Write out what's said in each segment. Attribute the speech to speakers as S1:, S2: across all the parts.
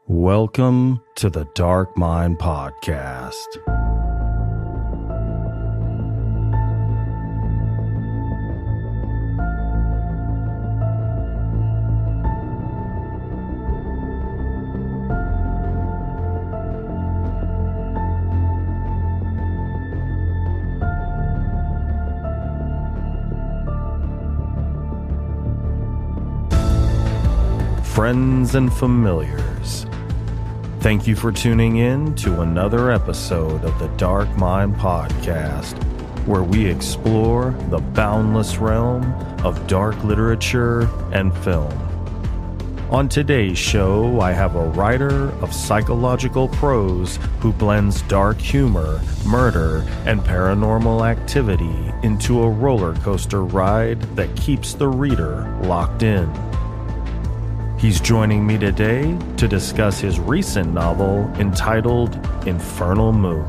S1: Welcome to the Dark Mind Podcast. Friends and familiars, thank you for tuning in to another episode of the Dark Mind Podcast, where we explore the boundless realm of dark literature and film. On today's show, I have a writer of psychological prose who blends dark humor, murder, and paranormal activity into a roller coaster ride that keeps the reader locked in. He's joining me today to discuss his recent novel entitled Infernal Moon.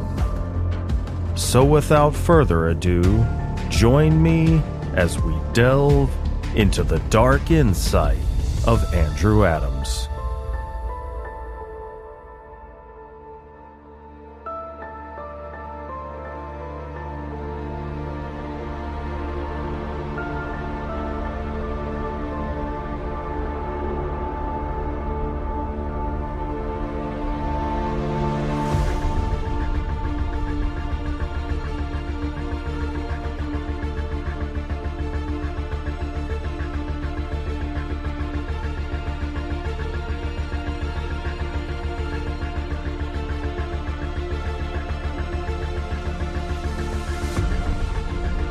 S1: So without further ado, join me as we delve into the dark insight of Andrew Adams.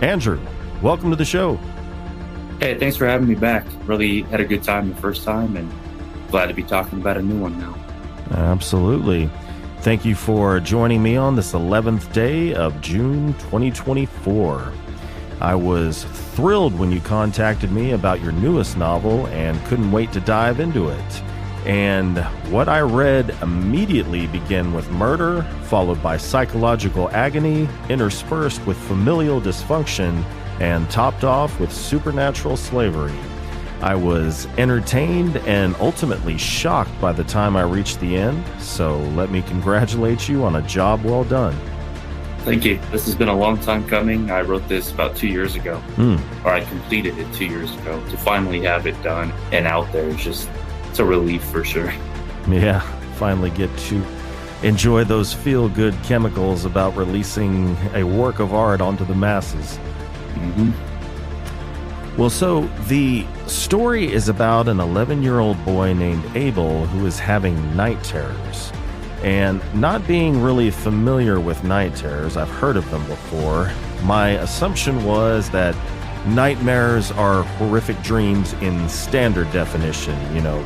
S1: Andrew, welcome to the show.
S2: Hey, thanks for having me back. Really had a good time the first time and glad to be talking about a new one now.
S1: Absolutely. Thank you for joining me on this 11th day of June 2024. I was thrilled when you contacted me about your newest novel and couldn't wait to dive into it. And what I read immediately began with murder, followed by psychological agony, interspersed with familial dysfunction, and topped off with supernatural slavery. I was entertained and ultimately shocked by the time I reached the end, so let me congratulate you on a job well done.
S2: Thank you. This has been a long time coming. I wrote this about 2 years ago, or I completed it 2 years ago. To finally have it done and out there is just... it's a relief for sure.
S1: Yeah, finally get to enjoy those feel-good chemicals about releasing a work of art onto the masses.
S2: Mm-hmm.
S1: Well, so the story is about an 11-year-old boy named Abel who is having night terrors. And not being really familiar with night terrors, I've heard of them before, my assumption was that nightmares are horrific dreams in standard definition,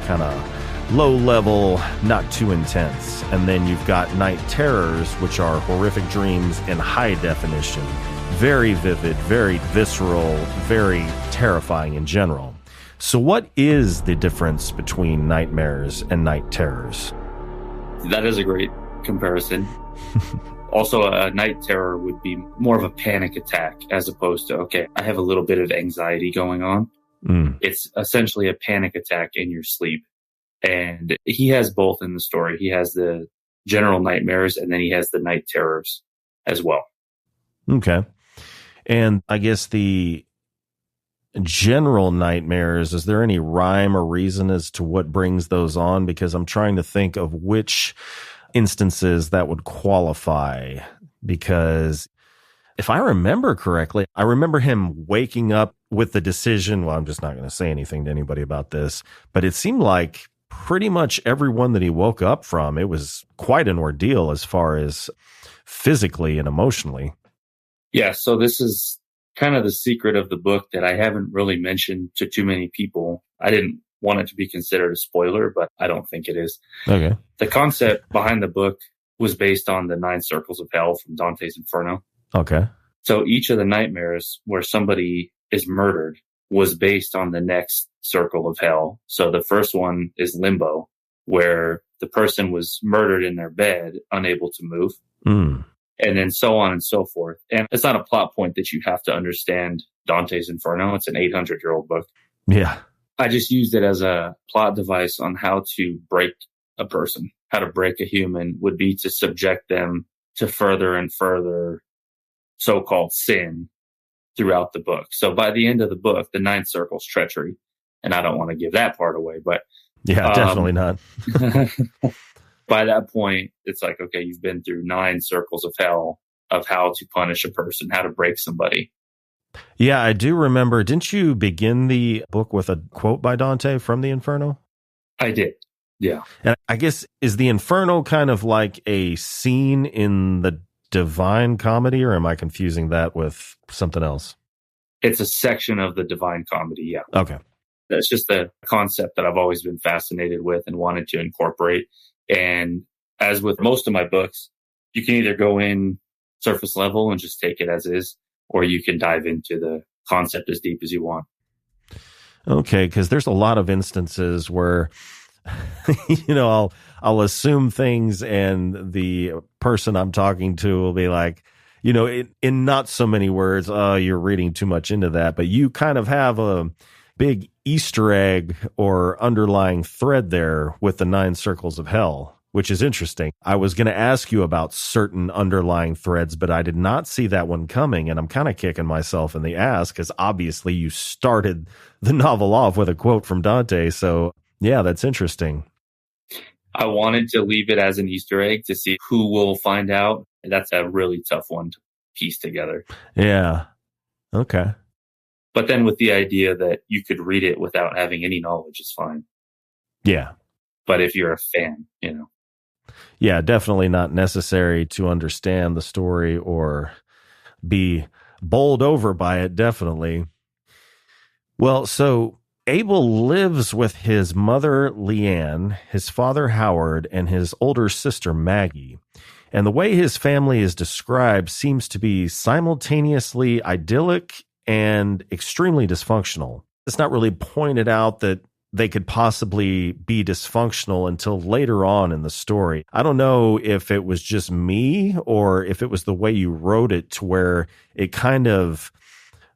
S1: kind of low level, not too intense. And then you've got night terrors, which are horrific dreams in high definition. Very vivid, very visceral, very terrifying in general. So what is the difference between nightmares and night terrors?
S2: That is a great comparison. Also, a night terror would be more of a panic attack as opposed to, okay, I have a little bit of anxiety going on. It's essentially a panic attack in your sleep. And he has both in the story. He has the general nightmares and then he has the night terrors as well.
S1: Okay. And I guess the general nightmares, is there any rhyme or reason as to what brings those on? Because I'm trying to think of which instances that would qualify, because if I remember correctly, I remember him waking up with the decision, well, I'm just not going to say anything to anybody about this, but it seemed like pretty much everyone that he woke up from, it was quite an ordeal as far as physically and emotionally.
S2: Yeah, so this is kind of the secret of the book that I haven't really mentioned to too many people. I didn't want it to be considered a spoiler, but I don't think it is.
S1: Okay.
S2: The concept behind the book was based on the 9 circles of hell from Dante's Inferno.
S1: Okay.
S2: So each of the nightmares where somebody is murdered was based on the next circle of hell. So the first one is limbo, where the person was murdered in their bed, unable to move. And then so on and so forth. And it's not a plot point that you have to understand Dante's Inferno. It's an 800-year-old book.
S1: Yeah.
S2: I just used it as a plot device on how to break a person, how to break a human, would be to subject them to further and further so-called sin throughout the book. So by the end of the book, the ninth circle's treachery. And I don't want to give that part away, but
S1: yeah, definitely not.
S2: By that point, it's like, okay, you've been through 9 circles of hell of how to punish a person, how to break somebody.
S1: Yeah, I do remember. Didn't you begin the book with a quote by Dante from the Inferno?
S2: I did. Yeah.
S1: And I guess, is the Inferno kind of like a scene in the Divine Comedy, or am I confusing that with something else?
S2: It's a section of the Divine Comedy, yeah.
S1: Okay.
S2: That's just a concept that I've always been fascinated with and wanted to incorporate. And as with most of my books, you can either go in surface level and just take it as is, or you can dive into the concept as deep as you want.
S1: Okay, because there's a lot of instances where, I'll assume things, and the person I'm talking to will be like, in not so many words, you're reading too much into that, but you kind of have a big Easter egg or underlying thread there with the 9 circles of hell, which is interesting. I was going to ask you about certain underlying threads, but I did not see that one coming, and I'm kind of kicking myself in the ass because obviously you started the novel off with a quote from Dante. So yeah, that's interesting.
S2: I wanted to leave it as an Easter egg to see who will find out. That's a really tough one to piece together.
S1: Yeah. Okay.
S2: But then with the idea that you could read it without having any knowledge is fine.
S1: Yeah.
S2: But if you're a fan,
S1: Yeah, definitely not necessary to understand the story or be bowled over by it, definitely. Well, so Abel lives with his mother, Leanne, his father, Howard, and his older sister, Maggie. And the way his family is described seems to be simultaneously idyllic and extremely dysfunctional. It's not really pointed out that they could possibly be dysfunctional until later on in the story. I don't know if it was just me or if it was the way you wrote it to where it kind of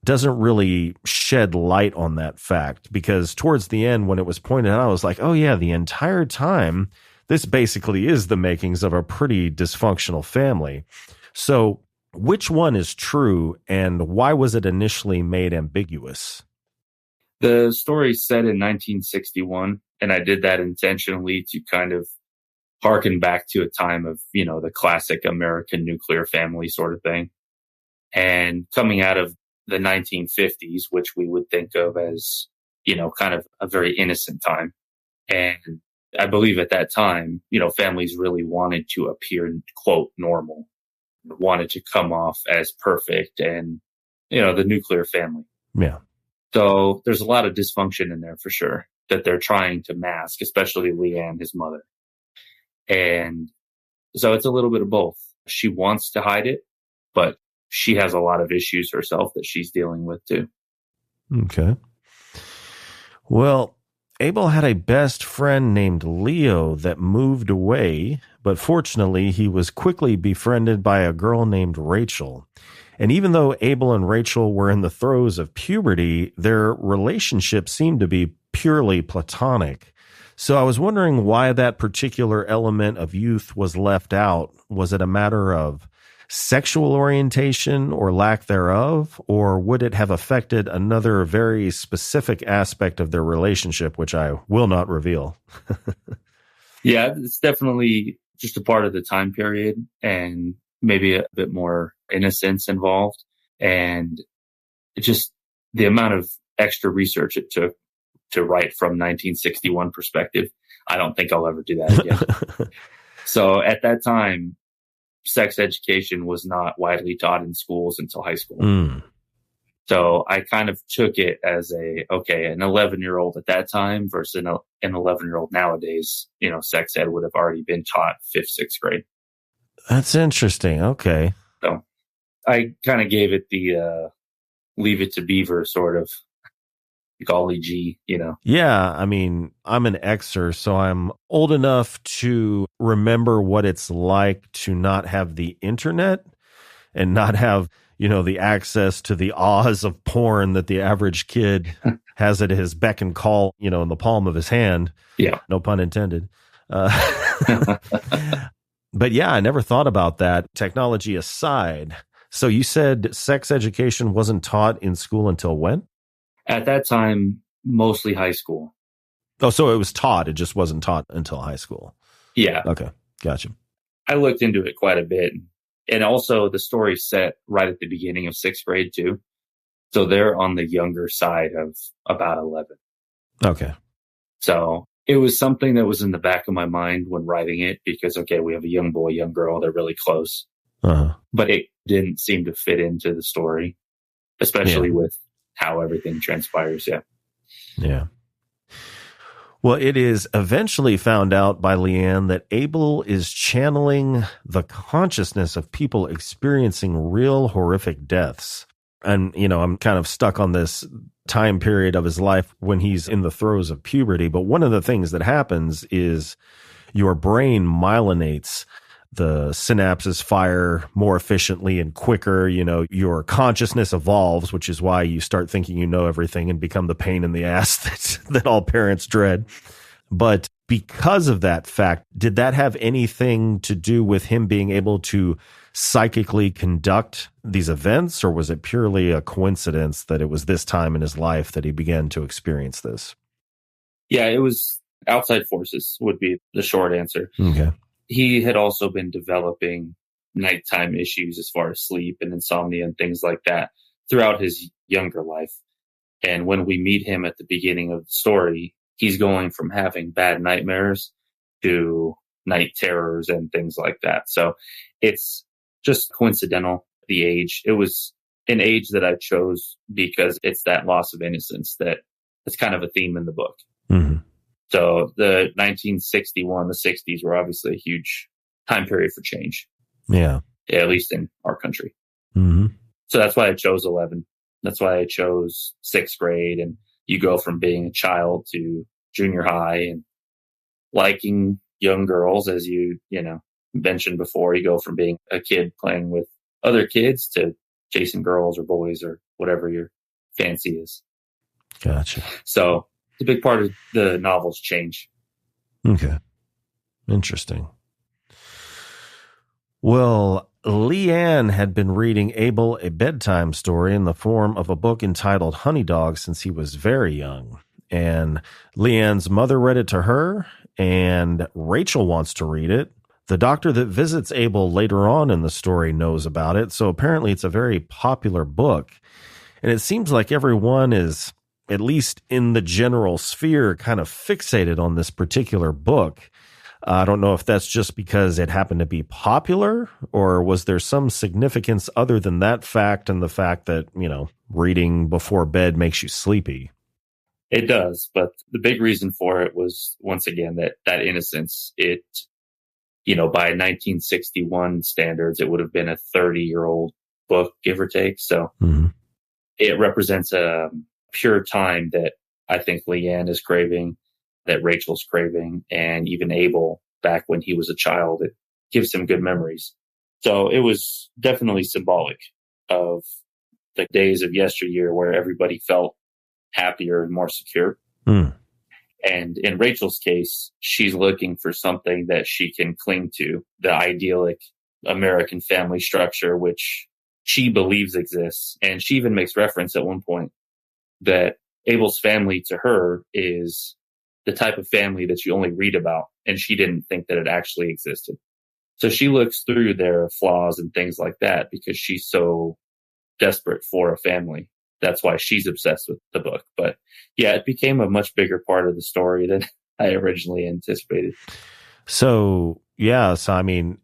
S1: doesn't really shed light on that fact, because towards the end when it was pointed out, I was like, oh yeah, the entire time, this basically is the makings of a pretty dysfunctional family. So which one is true, and why was it initially made ambiguous?
S2: The story's set in 1961, and I did that intentionally to kind of harken back to a time of, the classic American nuclear family sort of thing. And coming out of the 1950s, which we would think of as, kind of a very innocent time. And I believe at that time, families really wanted to appear, quote, normal, wanted to come off as perfect and, the nuclear family.
S1: Yeah.
S2: So there's a lot of dysfunction in there for sure that they're trying to mask, especially Leanne, his mother. And so it's a little bit of both. She wants to hide it, but she has a lot of issues herself that she's dealing with too.
S1: Okay. Well, Abel had a best friend named Leo that moved away, but fortunately he was quickly befriended by a girl named Rachel. And even though Abel and Rachel were in the throes of puberty, their relationship seemed to be purely platonic. So I was wondering why that particular element of youth was left out. Was it a matter of sexual orientation or lack thereof, or would it have affected another very specific aspect of their relationship, which I will not reveal?
S2: Yeah, it's definitely just a part of the time period and maybe a bit more innocence involved. And it just the amount of extra research it took to write from 1961 perspective, I don't think I'll ever do that again. So at that time, sex education was not widely taught in schools until high school. So I kind of took it as an 11-year-old at that time versus an 11-year-old nowadays, sex ed would have already been taught 5th, 6th grade.
S1: That's interesting. Okay.
S2: So I kind of gave it the leave it to Beaver sort of golly gee,
S1: Yeah, I mean, I'm an Xer, so I'm old enough to remember what it's like to not have the internet and not have, the access to the ahs of porn that the average kid has at his beck and call, in the palm of his hand.
S2: Yeah.
S1: No pun intended. Uh, but yeah, I never thought about that, technology aside. So you said sex education wasn't taught in school until when?
S2: At that time, mostly high school.
S1: Oh, so it was taught. It just wasn't taught until high school.
S2: Yeah.
S1: Okay. Gotcha.
S2: I looked into it quite a bit. And also the story's set right at the beginning of sixth grade too. So they're on the younger side of about 11.
S1: Okay.
S2: So it was something that was in the back of my mind when writing it because, okay, we have a young boy, young girl. They're really close.
S1: Uh-huh.
S2: But it didn't seem to fit into the story, especially with how everything transpires. Yeah.
S1: Yeah. Well, it is eventually found out by Leanne that Abel is channeling the consciousness of people experiencing real horrific deaths. And, I'm kind of stuck on this time period of his life when he's in the throes of puberty. But one of the things that happens is your brain myelinates. The synapses fire more efficiently and quicker. Your consciousness evolves, which is why you start thinking you know everything and become the pain in the ass that all parents dread. But because of that fact, did that have anything to do with him being able to psychically conduct these events, or was it purely a coincidence that it was this time in his life that he began to experience this?
S2: Yeah, it was outside forces would be the short answer.
S1: Okay.
S2: He had also been developing nighttime issues as far as sleep and insomnia and things like that throughout his younger life. And when we meet him at the beginning of the story, he's going from having bad nightmares to night terrors and things like that. So it's just coincidental, the age. It was an age that I chose because it's that loss of innocence that is kind of a theme in the book.
S1: Mm-hmm.
S2: So the 1961, the 60s were obviously a huge time period for change.
S1: Yeah.
S2: At least in our country.
S1: Mm-hmm.
S2: So that's why I chose 11. That's why I chose sixth grade. And you go from being a child to junior high and liking young girls, as you mentioned before. You go from being a kid playing with other kids to chasing girls or boys or whatever your fancy is.
S1: Gotcha.
S2: So it's a big part of the novel's change.
S1: Okay. Interesting. Well, Leanne had been reading Abel a bedtime story in the form of a book entitled Honey Dog since he was very young. And Leanne's mother read it to her, and Rachel wants to read it. The doctor that visits Abel later on in the story knows about it, so apparently it's a very popular book. And it seems like everyone is, at least in the general sphere, kind of fixated on this particular book. I don't know if that's just because it happened to be popular, or was there some significance other than that fact and the fact that, reading before bed makes you sleepy?
S2: It does, but the big reason for it was, once again, that innocence. It, by 1961 standards, it would have been a 30-year-old book, give or take. So It represents a pure time that I think Leanne is craving, that Rachel's craving, and even Abel back when he was a child. It gives him good memories. So it was definitely symbolic of the days of yesteryear where everybody felt happier and more secure. And in Rachel's case, she's looking for something that she can cling to, the idyllic American family structure, which she believes exists. And she even makes reference at one point that Abel's family to her is the type of family that you only read about, and she didn't think that it actually existed. So she looks through their flaws and things like that because she's so desperate for a family. That's why she's obsessed with the book. But yeah, it became a much bigger part of the story than I originally anticipated.
S1: So, I mean,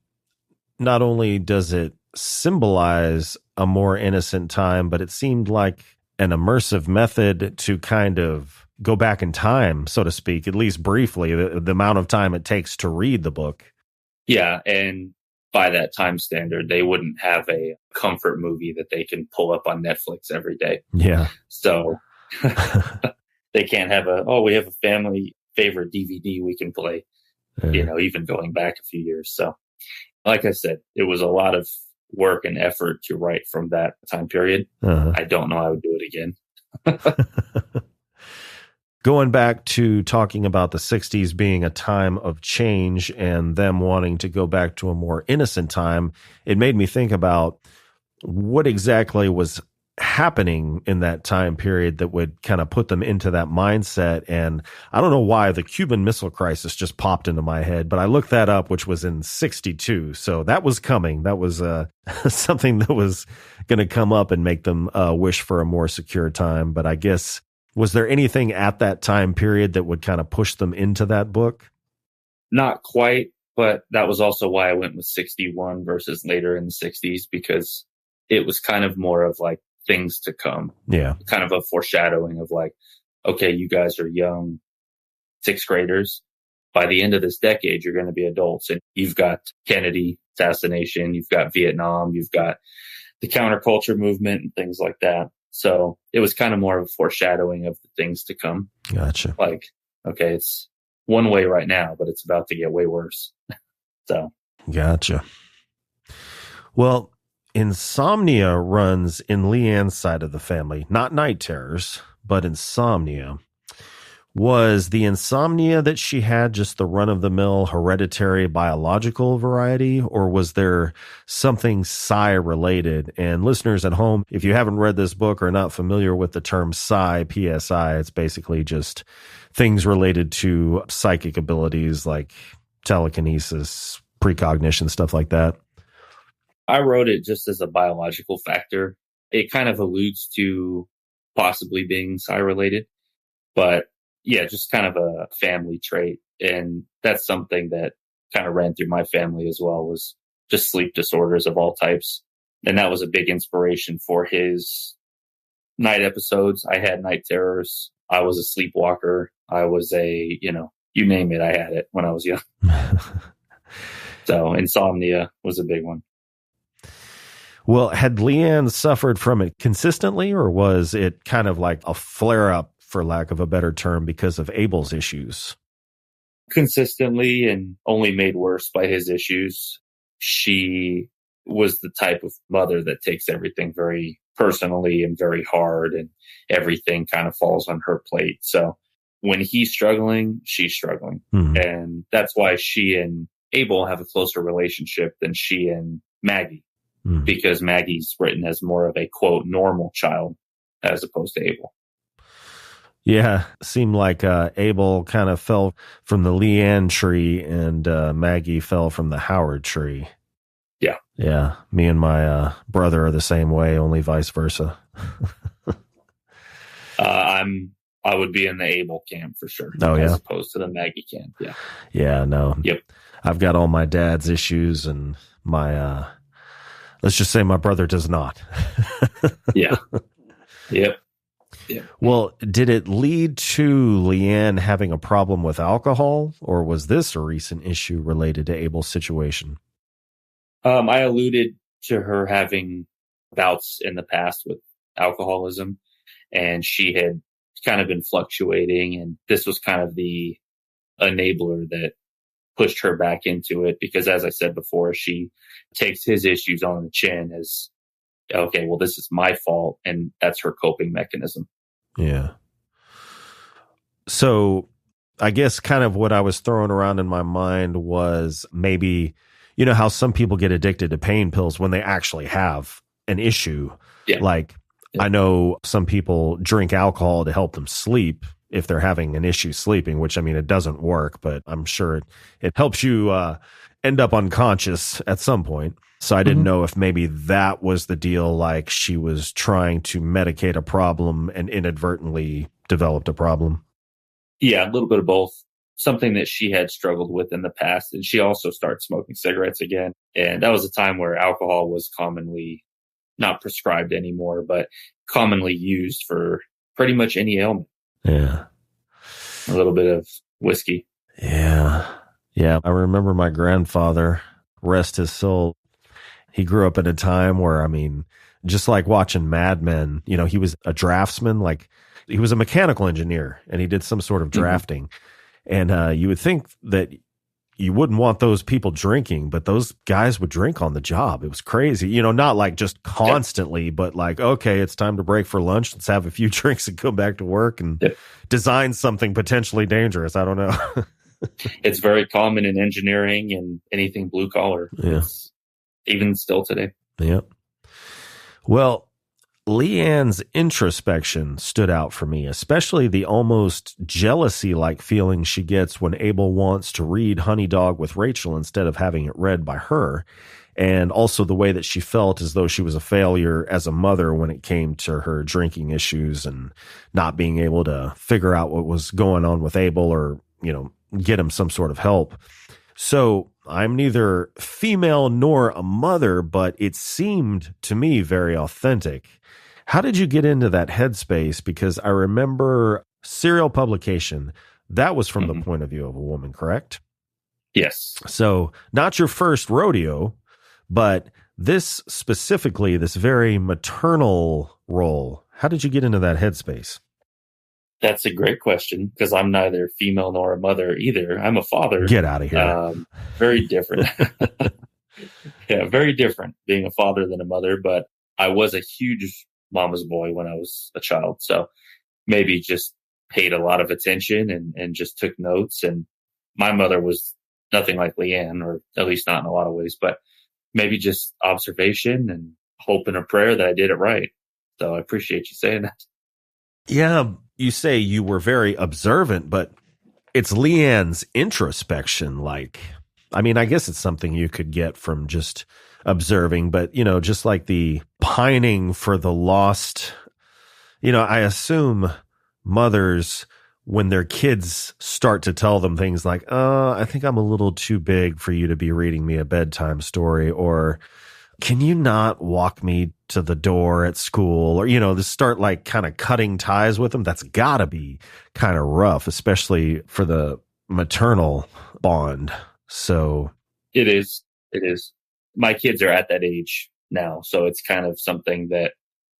S1: not only does it symbolize a more innocent time, but it seemed like an immersive method to kind of go back in time, so to speak, at least briefly, the amount of time it takes to read the book.
S2: Yeah. And by that time standard, they wouldn't have a comfort movie that they can pull up on Netflix every day.
S1: Yeah.
S2: So they can't have we have a family favorite DVD we can play, even going back a few years. So like I said, it was a lot of work and effort to write from that time period. I don't know I would do it again.
S1: Going back to talking about the 60s being a time of change and them wanting to go back to a more innocent time, it made me think about what exactly was happening in that time period that would kind of put them into that mindset. And I don't know why the Cuban Missile Crisis just popped into my head, but I looked that up, which was in 62. So that was coming. That was something that was going to come up and make them wish for a more secure time. But I guess, was there anything at that time period that would kind of push them into that book?
S2: Not quite, but that was also why I went with 61 versus later in the 60s, because it was kind of more of like things to come.
S1: Yeah.
S2: Kind of a foreshadowing of like, okay, you guys are young sixth graders. By the end of this decade, you're going to be adults, and you've got Kennedy assassination, you've got Vietnam, you've got the counterculture movement and things like that. So it was kind of more of a foreshadowing of the things to come.
S1: Gotcha.
S2: Like, okay, it's one way right now, but it's about to get way worse. So.
S1: Gotcha. Well, insomnia runs in Leanne's side of the family, not night terrors, but insomnia. Was the insomnia that she had just the run-of-the-mill hereditary biological variety, or was there something psi related? And listeners at home, if you haven't read this book or are not familiar with the term psi, PSI, it's basically just things related to psychic abilities like telekinesis, precognition, stuff like that.
S2: I wrote it just as a biological factor. It kind of alludes to possibly being psi related, but yeah, just kind of a family trait. And that's something that kind of ran through my family as well, was just sleep disorders of all types. And that was a big inspiration for his night episodes. I had night terrors. I was a sleepwalker. I was you name it, I had it when I was young. So insomnia was a big one.
S1: Well, had Leanne suffered from it consistently, or was it kind of like a flare-up, for lack of a better term, because of Abel's issues?
S2: Consistently, and only made worse by his issues. She was the type of mother that takes everything very personally and very hard, and everything kind of falls on her plate. So when he's struggling, she's struggling. Mm-hmm. And that's why she and Abel have a closer relationship than she and Maggie. Mm. Because Maggie's written as more of a, quote, normal child as opposed to Abel.
S1: Yeah, seemed like Abel kind of fell from the Leanne tree and Maggie fell from the Howard tree.
S2: Yeah.
S1: Yeah, me and my brother are the same way, only vice versa.
S2: I would be in the Abel camp for sure.
S1: Oh, yeah.
S2: As opposed to the Maggie camp. Yeah.
S1: Yeah, no.
S2: Yep.
S1: I've got all my dad's issues, and my let's just say my brother does not.
S2: Yeah. Yep. Yeah.
S1: Well, did it lead to Leanne having a problem with alcohol, or was this a recent issue related to Abel's situation?
S2: I alluded to her having bouts in the past with alcoholism, and she had kind of been fluctuating, and this was kind of the enabler that pushed her back into it, because as I said before, she takes his issues on the chin as, okay, well, this is my fault, and that's her coping mechanism.
S1: Yeah. So I guess kind of what I was throwing around in my mind was maybe, you know, how some people get addicted to pain pills when they actually have an issue.
S2: Yeah.
S1: Like, yeah. I know some people drink alcohol to help them sleep if they're having an issue sleeping, which, I mean, it doesn't work, but I'm sure it helps you end up unconscious at some point. So I didn't know if maybe that was the deal, like she was trying to medicate a problem and inadvertently developed a problem.
S2: Yeah, a little bit of both. Something that she had struggled with in the past. And she also started smoking cigarettes again. And that was a time where alcohol was commonly not prescribed anymore, but commonly used for pretty much any ailment.
S1: Yeah.
S2: A little bit of whiskey.
S1: Yeah. Yeah. I remember my grandfather, rest his soul. He grew up in a time where, I mean, just like watching Mad Men, you know, he was a draftsman, like he was a mechanical engineer and he did some sort of drafting. And you would think that, you wouldn't want those people drinking, but those guys would drink on the job. It was crazy. Not like just constantly, but like, okay, it's time to break for lunch. Let's have a few drinks and come back to work and design something potentially dangerous. I don't know.
S2: It's very common in engineering and anything blue collar.
S1: Yeah.
S2: Even still today.
S1: Yep. Well, Leanne's introspection stood out for me, especially the almost jealousy-like feeling she gets when Abel wants to read Honey Dog with Rachel instead of having it read by her, and also the way that she felt as though she was a failure as a mother when it came to her drinking issues and not being able to figure out what was going on with Abel or, get him some sort of help. So I'm neither female nor a mother, but it seemed to me very authentic. How did you get into that headspace? Because I remember serial publication, that was from the point of view of a woman, correct?
S2: Yes.
S1: So not your first rodeo, but this specifically, this very maternal role. How did you get into that headspace?
S2: That's a great question, because I'm neither female nor a mother either. I'm a father.
S1: Get out of here.
S2: Very different. Yeah, very different being a father than a mother, but I was a huge mama's boy when I was a child. So maybe just paid a lot of attention and just took notes. And my mother was nothing like Leanne, or at least not in a lot of ways, but maybe just observation and hope and a prayer that I did it right. So I appreciate you saying that.
S1: Yeah, you say you were very observant, but it's Leanne's introspection. I guess it's something you could get from just observing, but, just like the pining for the lost, I assume mothers, when their kids start to tell them things like, I think I'm a little too big for you to be reading me a bedtime story, or can you not walk me to the door at school, or, to start like kind of cutting ties with them. That's gotta be kind of rough, especially for the maternal bond. So
S2: it is. My kids are at that age now. So it's kind of something that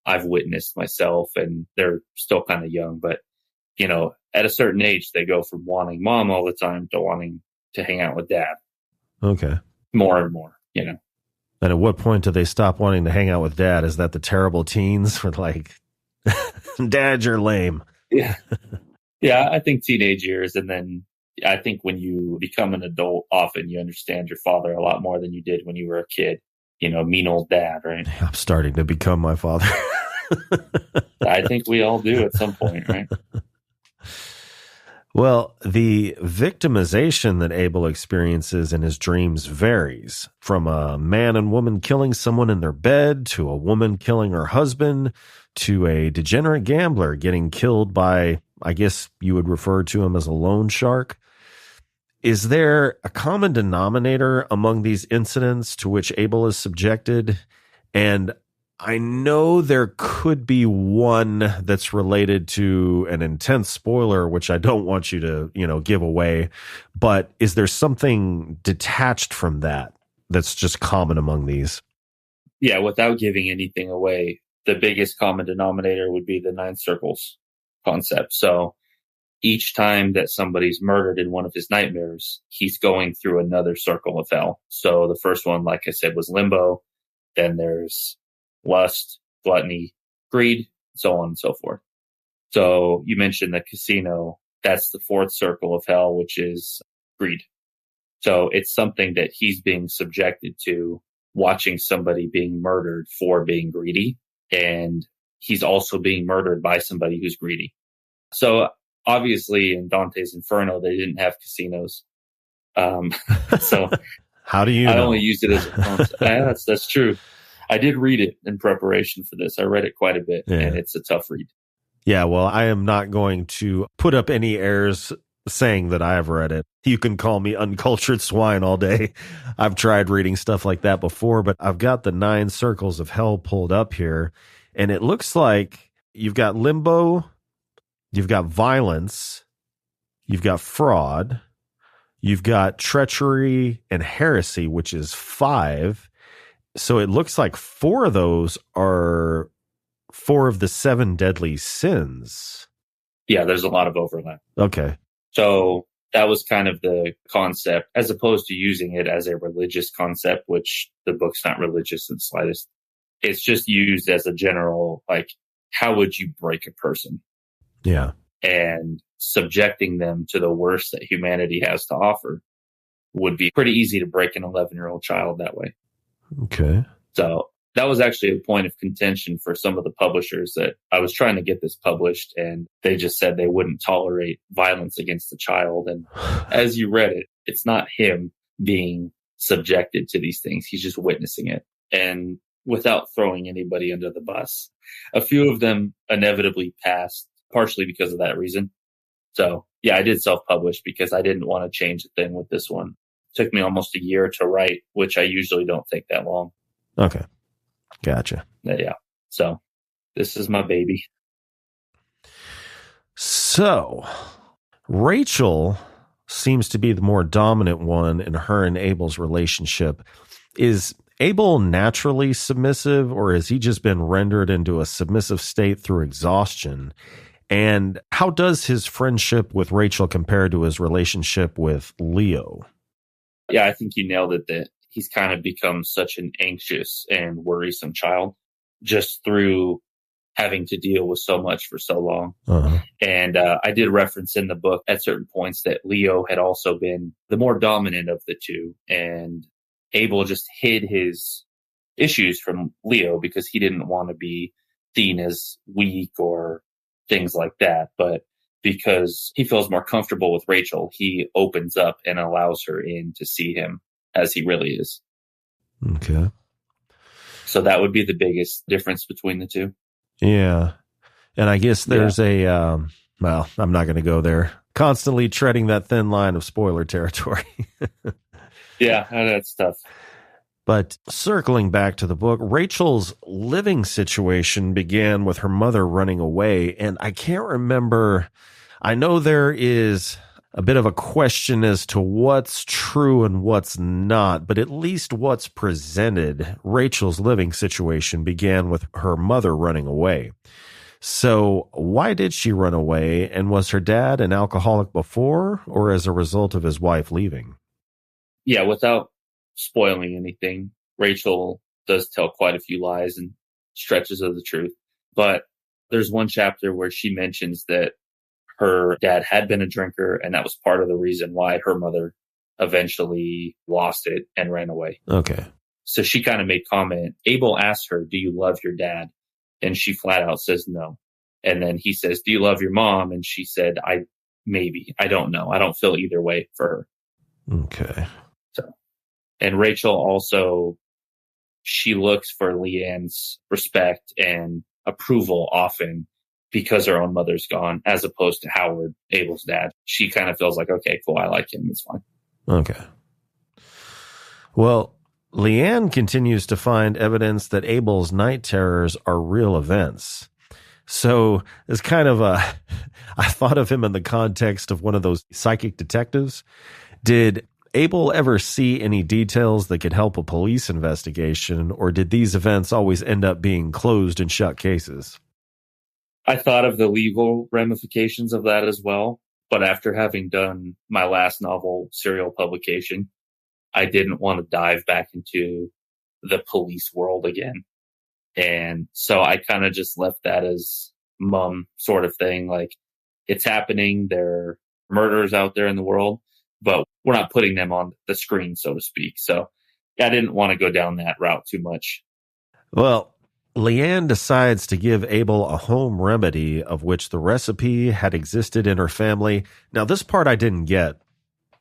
S2: I've witnessed myself, and they're still kind of young, but at a certain age, they go from wanting mom all the time to wanting to hang out with dad.
S1: Okay.
S2: More and more,
S1: And at what point do they stop wanting to hang out with dad? Is that the terrible teens for like, dad, you're lame?
S2: Yeah. Yeah, I think teenage years. And then I think when you become an adult, often you understand your father a lot more than you did when you were a kid. Mean old dad, right?
S1: I'm starting to become my father.
S2: I think we all do at some point, right?
S1: Well, the victimization that Abel experiences in his dreams varies from a man and woman killing someone in their bed to a woman killing her husband to a degenerate gambler getting killed by, I guess you would refer to him as a loan shark. Is there a common denominator among these incidents to which Abel is subjected? And I know there could be one that's related to an intense spoiler, which I don't want you to, give away, but is there something detached from that that's just common among these?
S2: Yeah, without giving anything away, the biggest common denominator would be the 9 circles concept. So each time that somebody's murdered in one of his nightmares, he's going through another circle of hell. So the first one, like I said, was limbo. Then there's lust, gluttony, greed, so on and so forth. So you mentioned the casino. That's the 4th circle of hell, which is greed. So it's something that he's being subjected to, watching somebody being murdered for being greedy. And he's also being murdered by somebody who's greedy. So obviously in Dante's Inferno, they didn't have casinos. So
S1: how do you know?
S2: I only used it as a concept. That's true. I did read it in preparation for this. I read it quite a bit, and it's a tough read.
S1: Yeah, well, I am not going to put up any airs saying that I have read it. You can call me uncultured swine all day. I've tried reading stuff like that before, but I've got the 9 circles of hell pulled up here, and it looks like you've got limbo, you've got violence, you've got fraud, you've got treachery and heresy, which is 5. So it looks like 4 of those are 4 of the 7 deadly sins.
S2: Yeah, there's a lot of overlap.
S1: Okay.
S2: So that was kind of the concept, as opposed to using it as a religious concept, which the book's not religious in the slightest. It's just used as a general, like, how would you break a person?
S1: Yeah.
S2: And subjecting them to the worst that humanity has to offer would be pretty easy to break an 11-year-old child that way.
S1: Okay.
S2: So that was actually a point of contention for some of the publishers, that I was trying to get this published and they just said they wouldn't tolerate violence against a child. And as you read it, it's not him being subjected to these things. He's just witnessing it. And without throwing anybody under the bus, a few of them inevitably passed, partially because of that reason. So yeah, I did self-publish because I didn't want to change a thing with this one. It took me almost a year to write, which I usually don't take that long.
S1: Okay. Gotcha.
S2: Yeah. So this is my baby.
S1: So Rachel seems to be the more dominant one in her and Abel's relationship. Is Abel naturally submissive, or has he just been rendered into a submissive state through exhaustion? And how does his friendship with Rachel compare to his relationship with Leo?
S2: Yeah, I think you nailed it, that he's kind of become such an anxious and worrisome child just through having to deal with so much for so long. Uh-huh. And I did reference in the book at certain points that Leo had also been the more dominant of the two. And Abel just hid his issues from Leo because he didn't want to be seen as weak or things like that. But because he feels more comfortable with Rachel, he opens up and allows her in to see him as he really is.
S1: Okay.
S2: So that would be the biggest difference between the two.
S1: Yeah. And I guess there's well, I'm not going to go there. Constantly treading that thin line of spoiler territory.
S2: Yeah, that's tough.
S1: But circling back to the book, Rachel's living situation began with her mother running away. And I can't remember. I know there is a bit of a question as to what's true and what's not, but at least what's presented, Rachel's living situation began with her mother running away. So why did she run away? And was her dad an alcoholic before, or as a result of his wife leaving?
S2: Yeah, without spoiling anything, Rachel does tell quite a few lies and stretches of the truth. But there's one chapter where she mentions that her dad had been a drinker, and that was part of the reason why her mother eventually lost it and ran away.
S1: Okay.
S2: So she kind of made comment. Abel asked her, "Do you love your dad?" And she flat out says no. And then he says, "Do you love your mom?" And she said, maybe. I don't know. I don't feel either way for her.
S1: Okay.
S2: So, and Rachel also, she looks for Leanne's respect and approval often because her own mother's gone, as opposed to Howard, Abel's dad. She kind of feels like, okay, cool, I like him. It's fine.
S1: Okay. Well, Leanne continues to find evidence that Abel's night terrors are real events. So it's kind of I thought of him in the context of one of those psychic detectives. Did Abel ever see any details that could help a police investigation, or did these events always end up being closed and shut cases?
S2: I thought of the legal ramifications of that as well, but after having done my last novel serial publication, I didn't want to dive back into the police world again. And so I kind of just left that as mum sort of thing. Like, it's happening. There are murders out there in the world, but we're not putting them on the screen, so to speak. So I didn't want to go down that route too much.
S1: Well, Leanne decides to give Abel a home remedy of which the recipe had existed in her family. Now, this part I didn't get.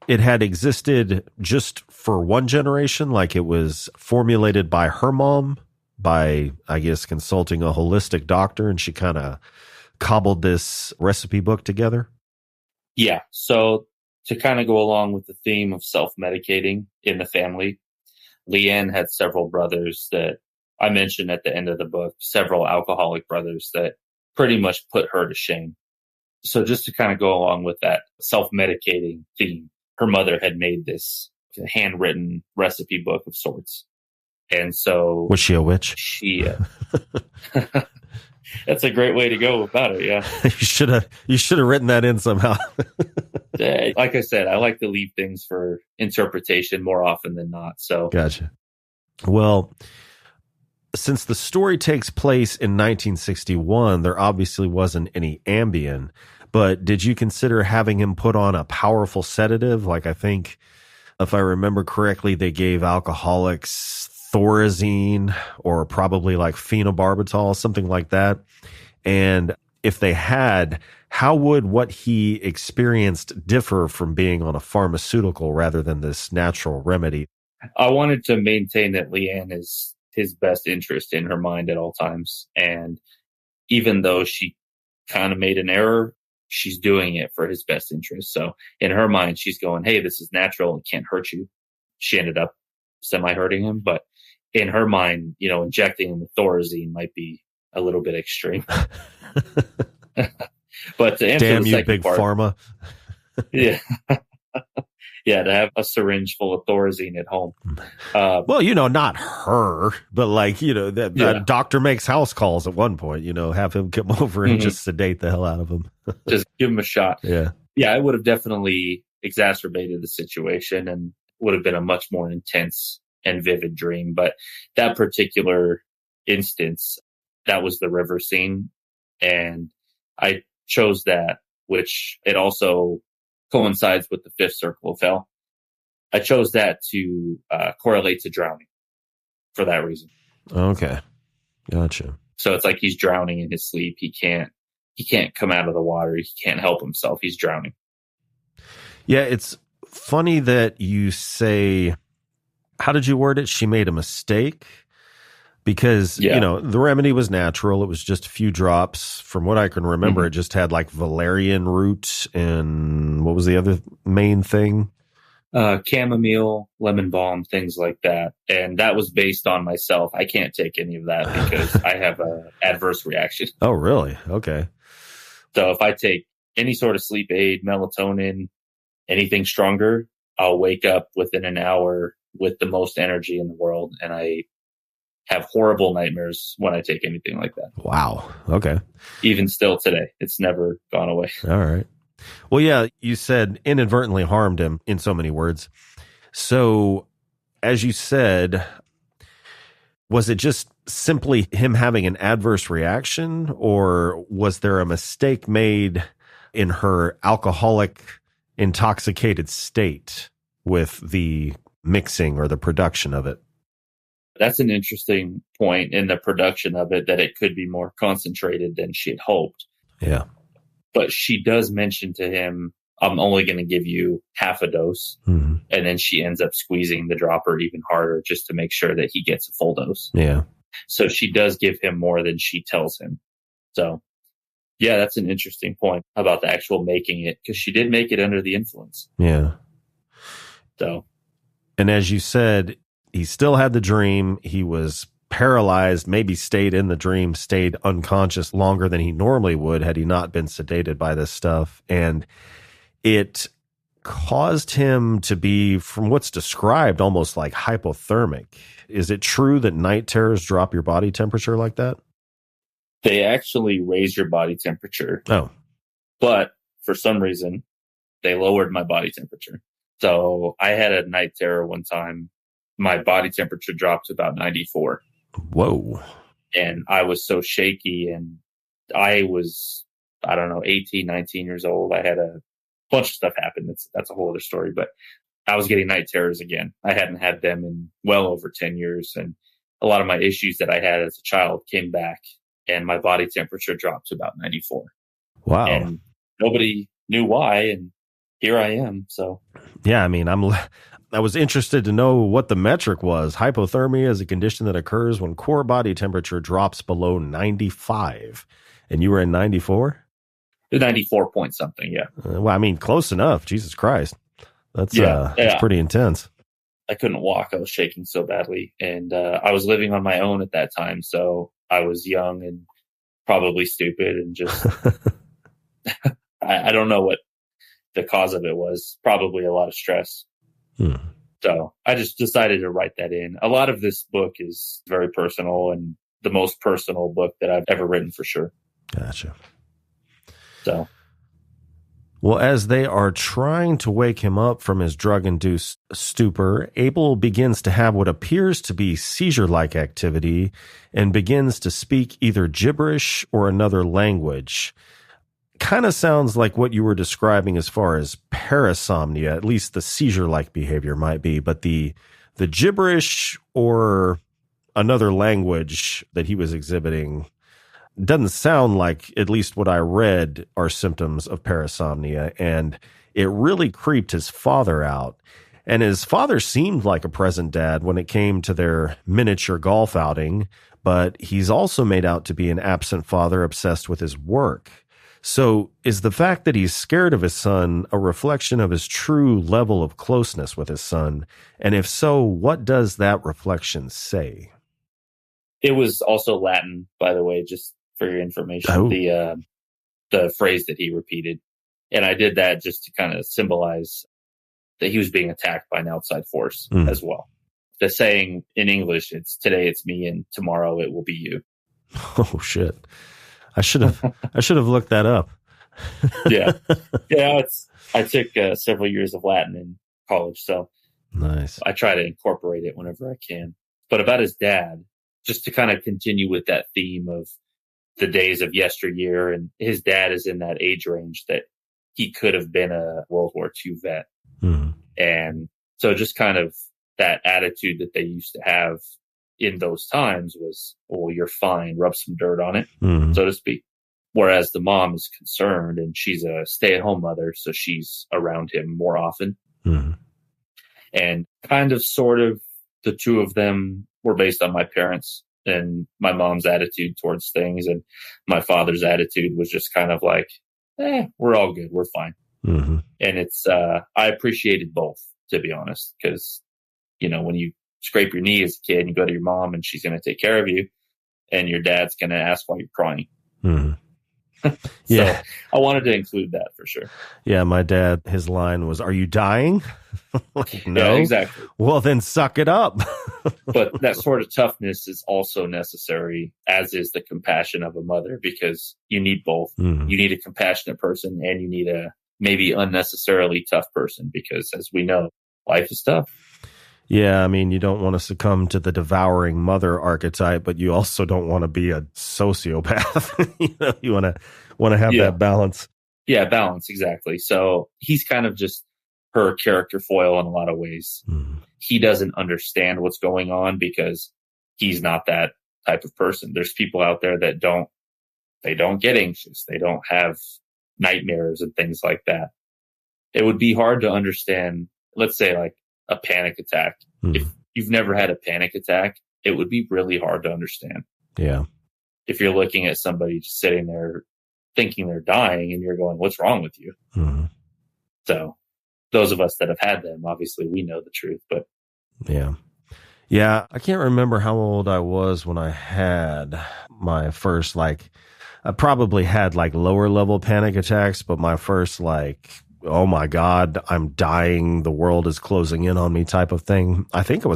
S1: It had existed just for one generation, like it was formulated by her mom, by, I guess, consulting a holistic doctor, and she kind of cobbled this recipe book together?
S2: Yeah. So to kind of go along with the theme of self-medicating in the family, Leanne had several brothers that I mentioned at the end of the book, several alcoholic brothers that pretty much put her to shame. So just to kind of go along with that self-medicating theme, her mother had made this handwritten recipe book of sorts. And so...
S1: Was she a witch?
S2: She... That's a great way to go about it, yeah.
S1: You should have written that in somehow.
S2: Like I said, I like to leave things for interpretation more often than not. So,
S1: gotcha. Well, since the story takes place in 1961, there obviously wasn't any Ambien, but did you consider having him put on a powerful sedative? Like, I think, if I remember correctly, they gave alcoholics Thorazine or probably like phenobarbital, something like that. And if they had, how would what he experienced differ from being on a pharmaceutical rather than this natural remedy?
S2: I wanted to maintain that Leanne is his best interest in her mind at all times. And even though she kind of made an error, she's doing it for his best interest. So in her mind, she's going, hey, this is natural. It can't hurt you. She ended up semi-hurting him. But in her mind, injecting him with Thorazine might be a little bit extreme. But to answer
S1: damn
S2: the
S1: you,
S2: second
S1: big
S2: part,
S1: pharma.
S2: yeah. Yeah, to have a syringe full of Thorazine at home.
S1: Well, not her, but like, that doctor makes house calls at one point, have him come over and just sedate the hell out of him.
S2: Just give him a shot.
S1: Yeah.
S2: Yeah, it would have definitely exacerbated the situation and would have been a much more intense and vivid dream. But that particular instance, that was the river scene. And I chose that, which it also coincides with the fifth circle of hell. I chose that to correlate to drowning for that reason.
S1: Okay. Gotcha.
S2: So it's like he's drowning in his sleep. He can't come out of the water. He can't help himself. He's drowning.
S1: Yeah, it's funny that you say, how did you word it? She made a mistake. Because, the remedy was natural. It was just a few drops. From what I can remember, it just had like valerian root and what was the other main thing?
S2: Chamomile, lemon balm, things like that. And that was based on myself. I can't take any of that because I have an adverse reaction.
S1: Oh, really? Okay.
S2: So if I take any sort of sleep aid, melatonin, anything stronger, I'll wake up within an hour with the most energy in the world. And I have horrible nightmares when I take anything like that.
S1: Wow. Okay.
S2: Even still today, it's never gone away.
S1: All right. Well, yeah, you said inadvertently harmed him in so many words. So, as you said, was it just simply him having an adverse reaction, or was there a mistake made in her alcoholic, intoxicated state with the mixing or the production of it?
S2: That's an interesting point in the production of it, that it could be more concentrated than she had hoped.
S1: Yeah.
S2: But she does mention to him, I'm only going to give you half a dose. Mm-hmm. And then she ends up squeezing the dropper even harder just to make sure that he gets a full dose.
S1: Yeah.
S2: So she does give him more than she tells him. So, yeah, that's an interesting point about the actual making it, because she did make it under the influence.
S1: Yeah.
S2: So.
S1: And as you said, he still had the dream. He was paralyzed, maybe stayed in the dream, stayed unconscious longer than he normally would had he not been sedated by this stuff. And it caused him to be, from what's described, almost like hypothermic. Is it true that night terrors drop your body temperature like that?
S2: They actually raise your body temperature.
S1: Oh.
S2: But for some reason, they lowered my body temperature. So I had a night terror one time. My body temperature dropped to about 94.
S1: Whoa.
S2: And I was so shaky, and I was, 18, 19 years old. I had a bunch of stuff happen. That's a whole other story, but I was getting night terrors again. I hadn't had them in well over 10 years. And a lot of my issues that I had as a child came back, and my body temperature dropped to about 94.
S1: Wow.
S2: And nobody knew why. And here I am. So,
S1: yeah, I was interested to know what the metric was. Hypothermia is a condition that occurs when core body temperature drops below 95. And you were in 94?
S2: 94 point something, yeah.
S1: Well, close enough. Jesus Christ. That's pretty intense.
S2: I couldn't walk. I was shaking so badly. And I was living on my own at that time. So I was young and probably stupid and just, I don't know what the cause of it was. Probably a lot of stress. So I just decided to write that in. A lot of this book is very personal, and the most personal book that I've ever written for sure.
S1: Gotcha.
S2: So.
S1: Well, as they are trying to wake him up from his drug-induced stupor, Abel begins to have what appears to be seizure-like activity and begins to speak either gibberish or another language. Kind of sounds like what you were describing as far as parasomnia, at least the seizure-like behavior might be, but the gibberish or another language that he was exhibiting doesn't sound like, at least what I read, are symptoms of parasomnia. And it really creeped his father out. And his father seemed like a present dad when it came to their miniature golf outing, but he's also made out to be an absent father obsessed with his work. So is the fact that he's scared of his son a reflection of his true level of closeness with his son? And if so, what does that reflection say?
S2: It was also Latin, by the way, just for your information,
S1: Oh.
S2: the phrase that he repeated. And I did that just to kind of symbolize that he was being attacked by an outside force as well. The saying in English, it's today it's me and tomorrow it will be you.
S1: Oh, shit. I should have looked that up.
S2: Yeah. I took several years of Latin in college, so
S1: nice.
S2: I try to incorporate it whenever I can. But about his dad, just to kind of continue with that theme of the days of yesteryear, and his dad is in that age range that he could have been a World War II vet. Mm-hmm. And so just kind of that attitude that they used to have in those times was, oh, you're fine, rub some dirt on it, so to speak. Whereas the mom is concerned and she's a stay-at-home mother, so she's around him more often. Mm-hmm. And kind of sort of the two of them were based on my parents and my mom's attitude towards things. And my father's attitude was just kind of like, we're all good. We're fine. Mm-hmm. And it's, I appreciated both, to be honest, because, when you scrape your knee as a kid and you go to your mom and she's going to take care of you and your dad's going to ask why you're crying. Mm-hmm. So I wanted to include that for sure.
S1: Yeah. My dad, his line was, "Are you dying?" Like, no.
S2: Yeah, exactly.
S1: Well, then suck it up.
S2: But that sort of toughness is also necessary, as is the compassion of a mother, because you need both. Mm-hmm. You need a compassionate person and you need a maybe unnecessarily tough person, because as we know, life is tough.
S1: Yeah, I mean, you don't want to succumb to the devouring mother archetype, but you also don't want to be a sociopath. You want to have that balance.
S2: Yeah, balance, exactly. So he's kind of just her character foil in a lot of ways. Mm. He doesn't understand what's going on because he's not that type of person. There's people out there that don't get anxious. They don't have nightmares and things like that. It would be hard to understand, let's say, like a panic attack. If you've never had a panic attack, it would be really hard to understand. Yeah. If you're looking at somebody just sitting there thinking they're dying and you're going, what's wrong with you? Mm-hmm. So those of us that have had them, obviously we know the truth, but yeah, I can't remember how old I was when I had my first, I probably had lower level panic attacks, but my first oh my God, I'm dying, the world is closing in on me type of thing. I think it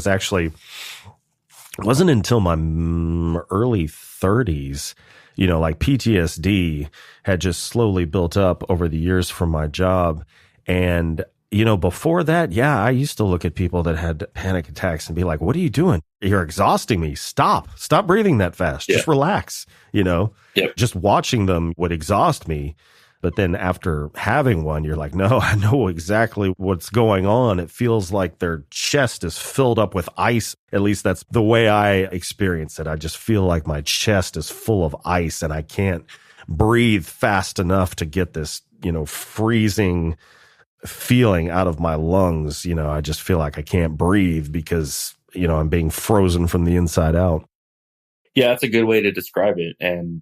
S2: wasn't until my early 30s, PTSD had just slowly built up over the years from my job. And, before that, I used to look at people that had panic attacks and be like, what are you doing? You're exhausting me. Stop breathing that fast. Just relax, Just watching them would exhaust me. But then after having one, you're like, no, I know exactly what's going on. It feels like their chest is filled up with ice. At least that's the way I experience it. I just feel like my chest is full of ice and I can't breathe fast enough to get this, freezing feeling out of my lungs. I just feel like I can't breathe because, I'm being frozen from the inside out. Yeah, that's a good way to describe it. And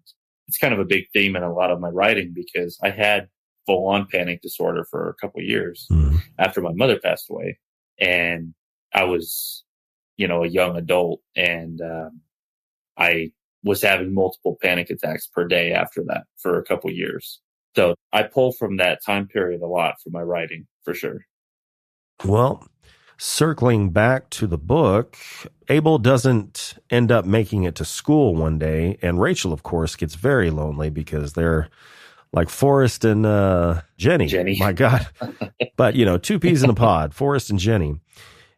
S2: it's kind of a big theme in a lot of my writing because I had full-on panic disorder for a couple of years after my mother passed away. And I was, a young adult and I was having multiple panic attacks per day after that for a couple of years. So I pull from that time period a lot for my writing, for sure.
S1: Well, circling back to the book, Abel doesn't end up making it to school one day, and Rachel, of course, gets very lonely because they're Like Forrest and Jenny.
S2: Jenny.
S1: My God. But, two peas in a pod, Forrest and Jenny.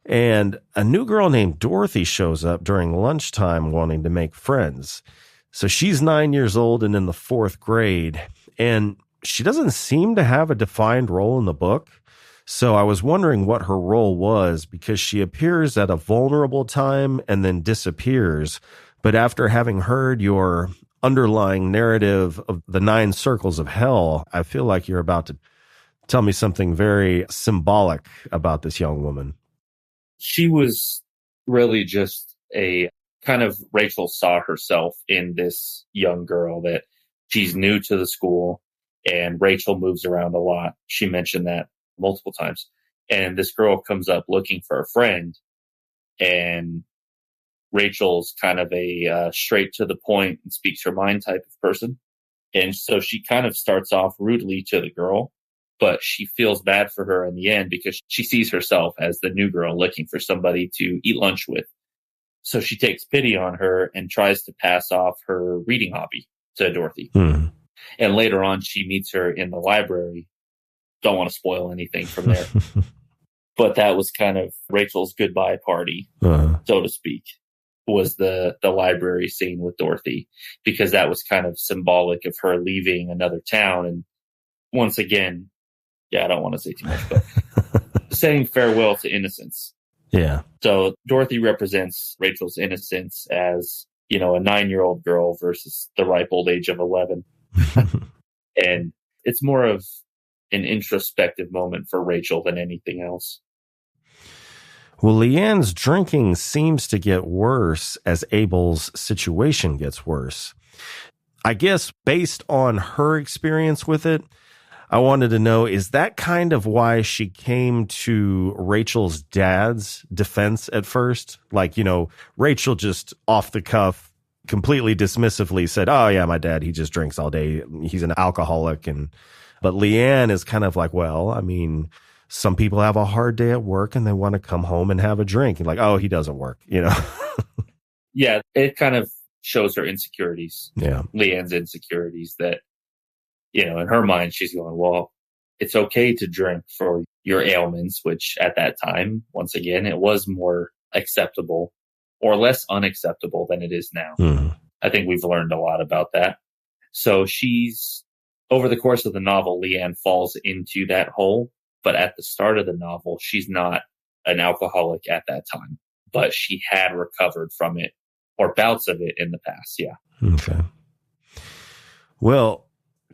S1: And a new girl named Dorothy shows up during lunchtime wanting to make friends. So she's 9 years old and in the 4th grade. And she doesn't seem to have a defined role in the book. So I was wondering what her role was, because she appears at a vulnerable time and then disappears. But after having heard your underlying narrative of the 9 circles of hell, I feel like you're about to tell me something very symbolic about this young woman.
S2: She was really just a kind of, Rachel saw herself in this young girl, that she's new to the school and Rachel moves around a lot. She mentioned that multiple times. And this girl comes up looking for a friend, and Rachel's kind of a straight to the point and speaks her mind type of person. And so she kind of starts off rudely to the girl, but she feels bad for her in the end because she sees herself as the new girl looking for somebody to eat lunch with. So she takes pity on her and tries to pass off her reading hobby to Dorothy. And later on, she meets her in the library. Don't want to spoil anything from there. But that was kind of Rachel's goodbye party, so to speak, was the library scene with Dorothy, because that was kind of symbolic of her leaving another town. And once again, I don't want to say too much, but saying farewell to innocence.
S1: Yeah.
S2: So Dorothy represents Rachel's innocence as, a 9-year-old girl versus the ripe old age of 11. And it's more of an introspective moment for Rachel than anything else.
S1: Well, Leanne's drinking seems to get worse as Abel's situation gets worse. I guess based on her experience with it, I wanted to know, is that kind of why she came to Rachel's dad's defense at first? Like, Rachel just off the cuff, completely dismissively said, oh yeah, my dad, he just drinks all day. He's an alcoholic. But Leanne is kind of like, well, I mean, some people have a hard day at work and they want to come home and have a drink. And like, oh, he doesn't work,
S2: Yeah, it kind of shows her insecurities.
S1: Yeah.
S2: Leanne's insecurities that, in her mind, she's going, well, it's okay to drink for your ailments, which at that time, once again, it was more acceptable or less unacceptable than it is now. I think we've learned a lot about that. So over the course of the novel, Leanne falls into that hole. But at the start of the novel, she's not an alcoholic at that time, but she had recovered from it or bouts of it in the past. Yeah.
S1: Okay. Well,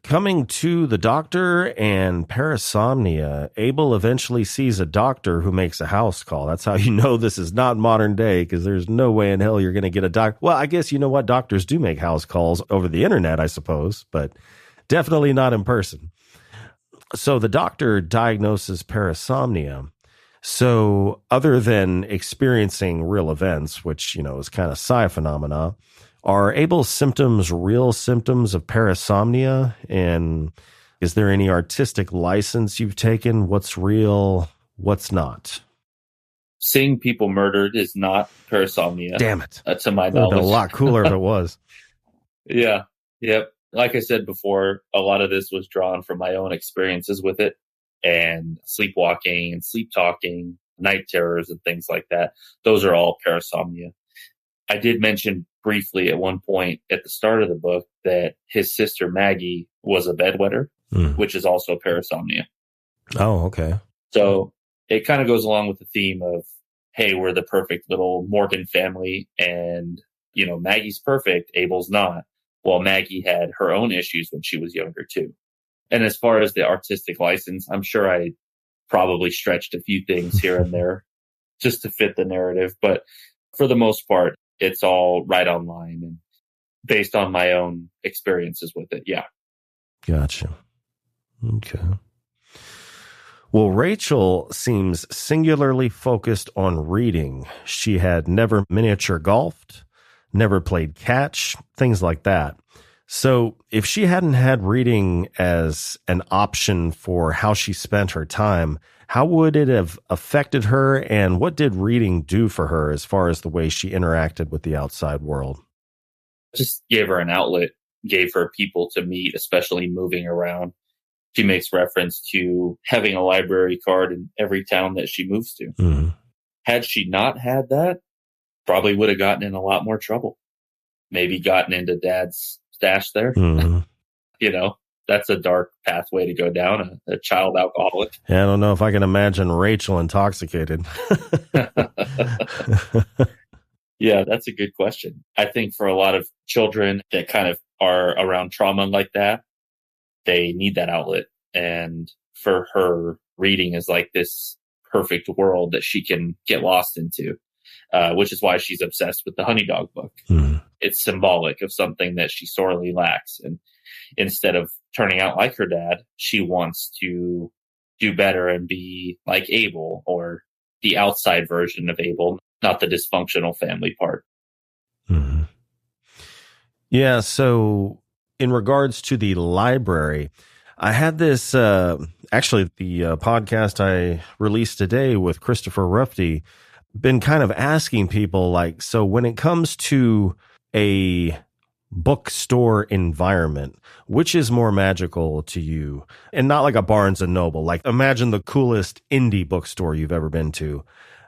S1: coming to the doctor and parasomnia, Abel eventually sees a doctor who makes a house call. That's how you know this is not modern day, because there's no way in hell you're going to get a doctor. Well, I guess you know what? Doctors do make house calls over the internet, I suppose, but definitely not in person. So the doctor diagnoses parasomnia. So other than experiencing real events, which, is kind of psi phenomena, are Abel's symptoms real symptoms of parasomnia? And is there any artistic license you've taken? What's real? What's not?
S2: Seeing people murdered is not parasomnia.
S1: Damn it.
S2: To my knowledge.
S1: It would have been a lot cooler if it was.
S2: Yeah. Yep. Like I said before, a lot of this was drawn from my own experiences with it, and sleepwalking and sleep talking, night terrors and things like that. Those are all parasomnia. I did mention briefly at one point at the start of the book that his sister Maggie was a bedwetter, which is also parasomnia.
S1: Oh, okay.
S2: So it kind of goes along with the theme of, hey, we're the perfect little Morgan family, and, Maggie's perfect, Abel's not. Well, Maggie had her own issues when she was younger, too. And as far as the artistic license, I'm sure I probably stretched a few things here and there just to fit the narrative. But for the most part, it's all right on line and based on my own experiences with it. Yeah.
S1: Gotcha. Okay. Well, Rachel seems singularly focused on reading. She had never miniature golfed, never played catch, things like that. So if she hadn't had reading as an option for how she spent her time, how would it have affected her, and what did reading do for her as far as the way she interacted with the outside world?
S2: Just gave her an outlet. gave her people to meet, especially moving around. She makes reference to having a library card in every town that she moves to. Mm-hmm. Had she not had that, probably would have gotten in a lot more trouble. Maybe gotten into Dad's stash there. Mm-hmm. That's a dark pathway to go down, a child alcoholic.
S1: Yeah, I don't know if I can imagine Rachel intoxicated.
S2: Yeah, that's a good question. I think for a lot of children that kind of are around trauma like that, they need that outlet. And for her, reading is like this perfect world that she can get lost into, which is why she's obsessed with the Honey Dog book. Mm-hmm. It's symbolic of something that she sorely lacks. And instead of turning out like her dad, she wants to do better and be like Abel, or the outside version of Abel, not the dysfunctional family part.
S1: Mm-hmm. Yeah. So in regards to the library, I had this, actually the podcast I released today with Christopher Rufty, been kind of asking people like, so when it comes to a bookstore environment, which is more magical to you? And not like a Barnes and Noble, like imagine the coolest indie bookstore you've ever been to.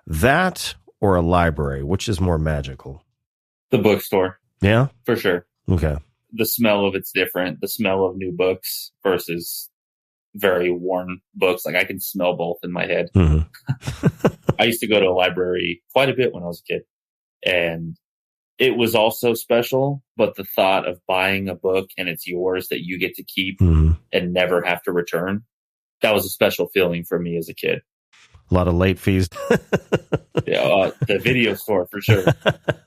S1: That or a library, which is more magical?
S2: The bookstore.
S1: Yeah?
S2: For sure.
S1: Okay.
S2: The smell of it's different. The smell of new books versus very worn books. Like I can smell both in my head. Mm-hmm. I used to go to a library quite a bit when I was a kid, and it was also special, but the thought of buying a book and it's yours that you get to keep mm-hmm. and never have to return, that was a special feeling for me as a kid.
S1: A lot of late fees.
S2: Yeah, the video store for sure.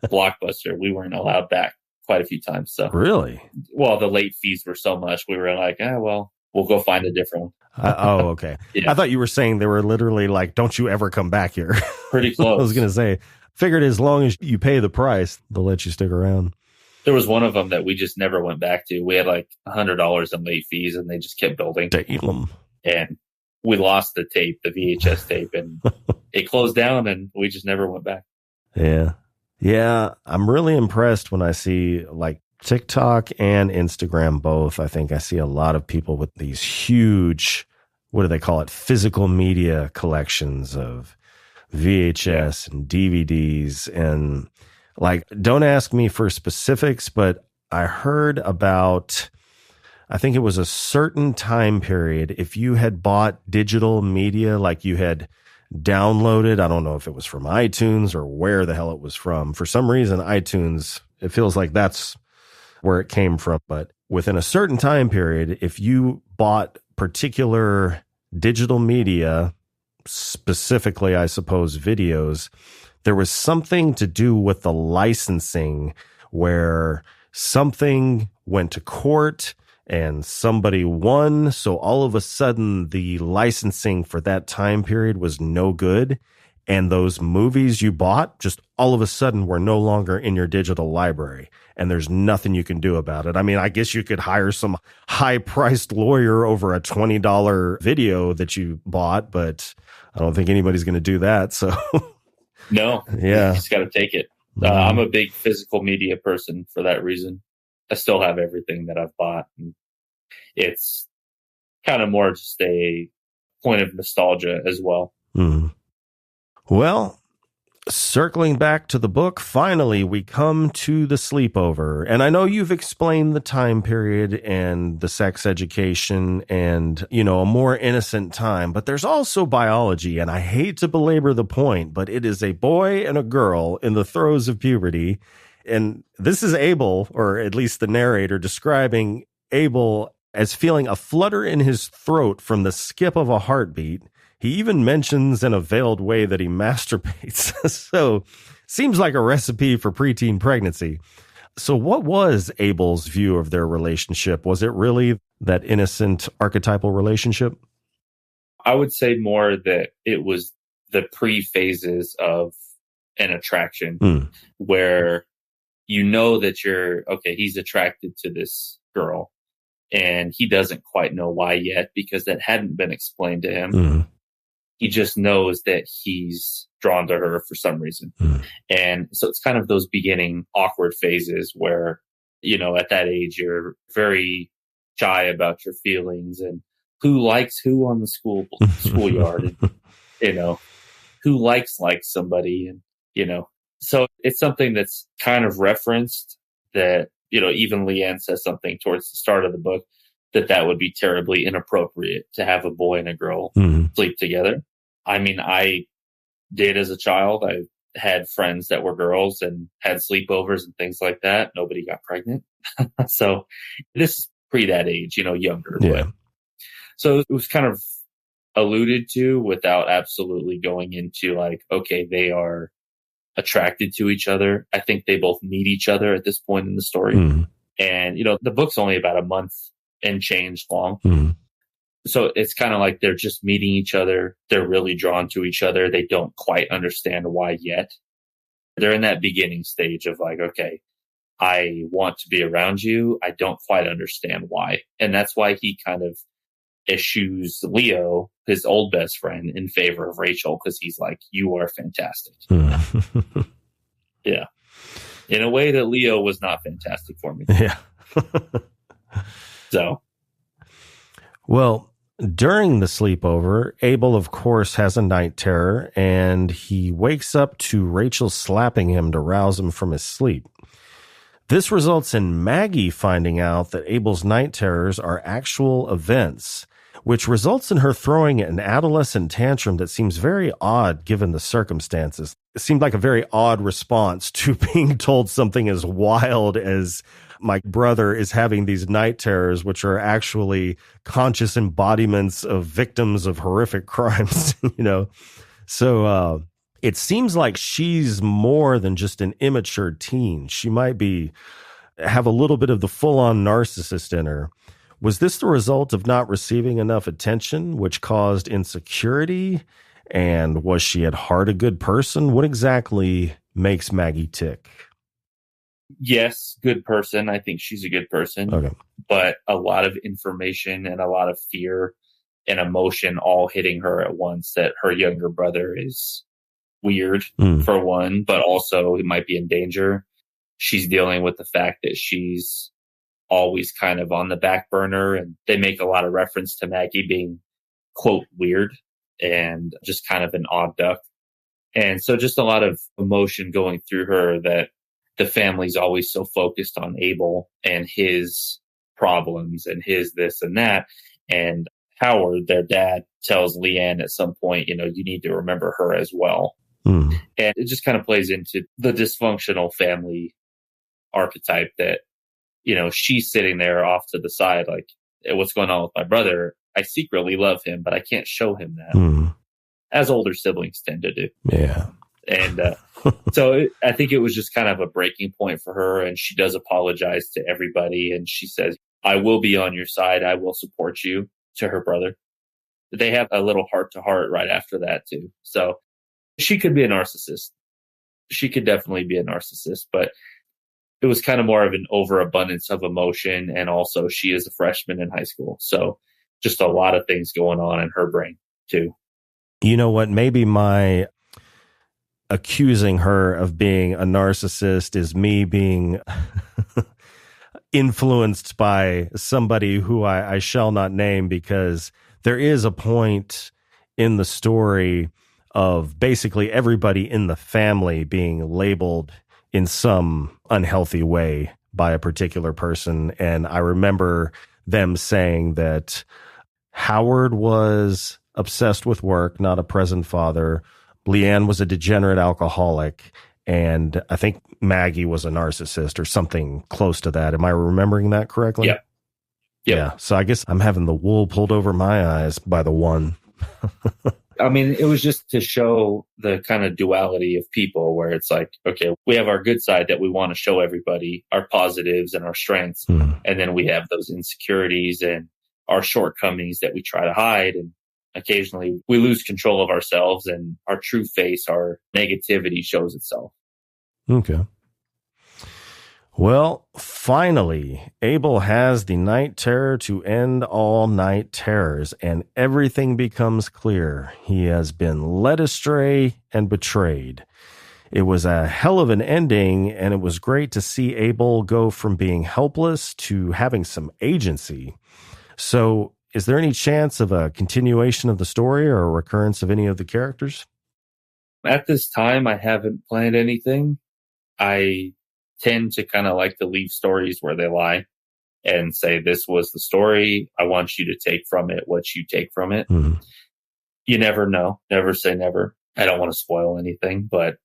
S2: Blockbuster, we weren't allowed back quite a few times. So
S1: really?
S2: Well, the late fees were so much, we were like, well, we'll go find a different one.
S1: Oh, okay. Yeah. I thought you were saying they were literally like, don't you ever come back here.
S2: Pretty close.
S1: I was going to say, figured as long as you pay the price, they'll let you stick around.
S2: There was one of them that we just never went back to. We had like $100 in late fees, and they just kept building.
S1: Damn.
S2: And we lost the tape, the VHS tape, and it closed down, and we just never went back.
S1: Yeah. Yeah. I'm really impressed when I see like TikTok and Instagram both. I think I see a lot of people with these huge, what do they call it? Physical media collections of VHS and DVDs. And like, don't ask me for specifics, but I heard about, I think it was a certain time period. If you had bought digital media, like you had downloaded, I don't know if it was from iTunes or where the hell it was from. For some reason, iTunes, it feels like that's where it came from. But within a certain time period, if you bought particular digital media, specifically, I suppose, videos, there was something to do with the licensing where something went to court and somebody won. So all of a sudden, the licensing for that time period was no good. And those movies you bought just all of a sudden were no longer in your digital library. And there's nothing you can do about it. I mean, I guess you could hire some high-priced lawyer over a $20 video that you bought, but I don't think anybody's going to do that. So,
S2: no,
S1: yeah,
S2: you just got to take it. I'm a big physical media person for that reason. I still have everything that I've bought. And it's kind of more just a point of nostalgia as well.
S1: Mm. Well, circling back to the book, finally, we come to the sleepover. And I know you've explained the time period and the sex education and, a more innocent time, but there's also biology. And I hate to belabor the point, but it is a boy and a girl in the throes of puberty. And this is Abel, or at least the narrator, describing Abel as feeling a flutter in his throat from the skip of a heartbeat. He even mentions in a veiled way that he masturbates. So seems like a recipe for preteen pregnancy. So what was Abel's view of their relationship? Was it really that innocent archetypal relationship?
S2: I would say more that it was the pre-phases of an attraction where that he's attracted to this girl, and he doesn't quite know why yet because that hadn't been explained to him. Mm-hmm. He just knows that he's drawn to her for some reason. Mm. And so it's kind of those beginning awkward phases where at that age, you're very shy about your feelings and who likes who on the schoolyard, and, who likes somebody. And, so it's something that's kind of referenced that, even Leanne says something towards the start of the book that would be terribly inappropriate to have a boy and a girl sleep together. I mean, I did as a child. I had friends that were girls and had sleepovers and things like that. Nobody got pregnant. So this is pre that age, younger.
S1: Yeah.
S2: But, so it was kind of alluded to without absolutely going into okay, they are attracted to each other. I think they both meet each other at this point in the story. And, the book's only about a month and change long. So it's kind of like they're just meeting each other. They're really drawn to each other. They don't quite understand why yet. They're in that beginning stage of okay, I want to be around you. I don't quite understand why. And that's why he kind of eschews Leo, his old best friend, in favor of Rachel, because he's like, you are fantastic. Yeah. In a way that Leo was not fantastic for me.
S1: Yeah.
S2: So.
S1: Well, during the sleepover, Abel, of course, has a night terror, and he wakes up to Rachel slapping him to rouse him from his sleep. This results in Maggie finding out that Abel's night terrors are actual events, which results in her throwing an adolescent tantrum that seems very odd given the circumstances. It seemed like a very odd response to being told something as wild as my brother is having these night terrors, which are actually conscious embodiments of victims of horrific crimes, So it seems like she's more than just an immature teen. She might have a little bit of the full-on narcissist in her. Was this the result of not receiving enough attention, which caused insecurity? And was she at heart a good person? What exactly makes Maggie tick?
S2: Yes, good person. I think she's a good person.
S1: Okay.
S2: But a lot of information and a lot of fear and emotion all hitting her at once, that her younger brother is weird, for one, but also he might be in danger. She's dealing with the fact that she's always kind of on the back burner, and they make a lot of reference to Maggie being, quote, weird and just kind of an odd duck. And so just a lot of emotion going through her, that the family's always so focused on Abel and his problems and his this and that. And Howard, their dad, tells Leanne at some point, you need to remember her as well. And it just kind of plays into the dysfunctional family archetype that, she's sitting there off to the side, like, what's going on with my brother? I secretly love him, but I can't show him that, as older siblings tend to do.
S1: Yeah.
S2: And so I think it was just kind of a breaking point for her. And she does apologize to everybody. And she says, I will be on your side. I will support you, to her brother. They have a little heart to heart right after that, too. So she could be a narcissist. She could definitely be a narcissist, but it was kind of more of an overabundance of emotion. And also she is a freshman in high school. So just a lot of things going on in her brain, too.
S1: You know what? Maybe my accusing her of being a narcissist is me being influenced by somebody who I shall not name, because there is a point in the story of basically everybody in the family being labeled in some unhealthy way by a particular person. And I remember them saying that Howard was obsessed with work, not a present father. Leanne was a degenerate alcoholic. And I think Maggie was a narcissist or something close to that. Am I remembering that correctly?
S2: Yeah.
S1: Yeah. So I guess I'm having the wool pulled over my eyes by the one.
S2: I mean, it was just to show the kind of duality of people, where it's like, okay, we have our good side that we want to show everybody, our positives and our strengths. And then we have those insecurities and our shortcomings that we try to hide. And occasionally we lose control of ourselves, and our true face, our negativity, shows itself.
S1: Okay. Well, finally, Abel has the night terror to end all night terrors, and everything becomes clear. He has been led astray and betrayed. It was a hell of an ending, and it was great to see Abel go from being helpless to having some agency. So, is there any chance of a continuation of the story or a recurrence of any of the characters?
S2: At this time, I haven't planned anything. I tend to kind of like to leave stories where they lie and say, this was the story. I want you to take from it what you take from it. Mm-hmm. You never know. Never say never. I don't want to spoil anything, but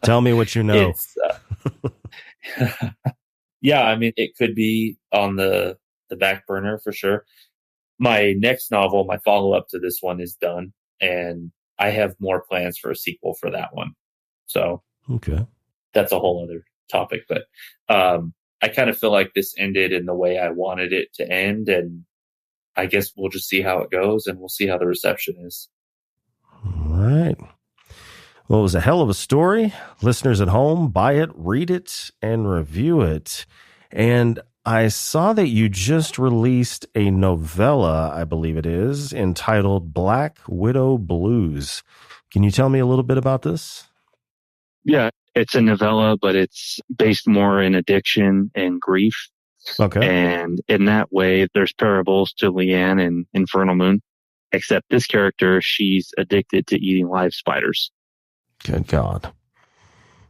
S1: tell me what you know.
S2: Yeah, I mean, it could be on the back burner for sure. My next novel, my follow-up to this one, is done, and I have more plans for a sequel for that one. So
S1: okay,
S2: that's a whole other topic, but I kind of feel like this ended in the way I wanted it to end, and I guess we'll just see how it goes, and we'll see how the reception is.
S1: All right. Well, it was a hell of a story. Listeners at home, buy it, read it, and review it. And I saw that you just released a novella, I believe it is, entitled Black Widow Blues. Can you tell me a little bit about this?
S3: Yeah, it's a novella, but it's based more in addiction and grief.
S1: Okay.
S3: And in that way, there's parables to Leanne in Infernal Moon, except this character, she's addicted to eating live spiders.
S1: Good God.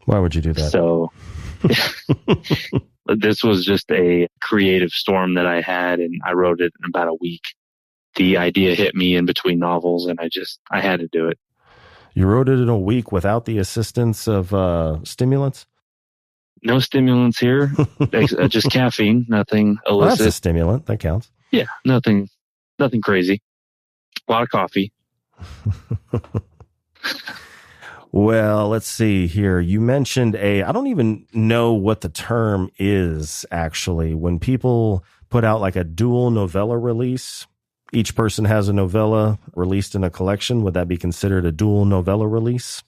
S1: Why would you do that?
S3: So this was just a creative storm that I had, and I wrote it in about a week. The idea hit me in between novels, and I had to do it.
S1: You wrote it in a week without the assistance of stimulants?
S3: No stimulants here, just caffeine, nothing illicit.
S1: Well, that's a stimulant. That counts.
S3: Yeah, nothing crazy. A lot of coffee.
S1: Well, let's see here. You mentioned I don't even know what the term is, actually. When people put out like a dual novella release, each person has a novella released in a collection. Would that be considered a dual novella release?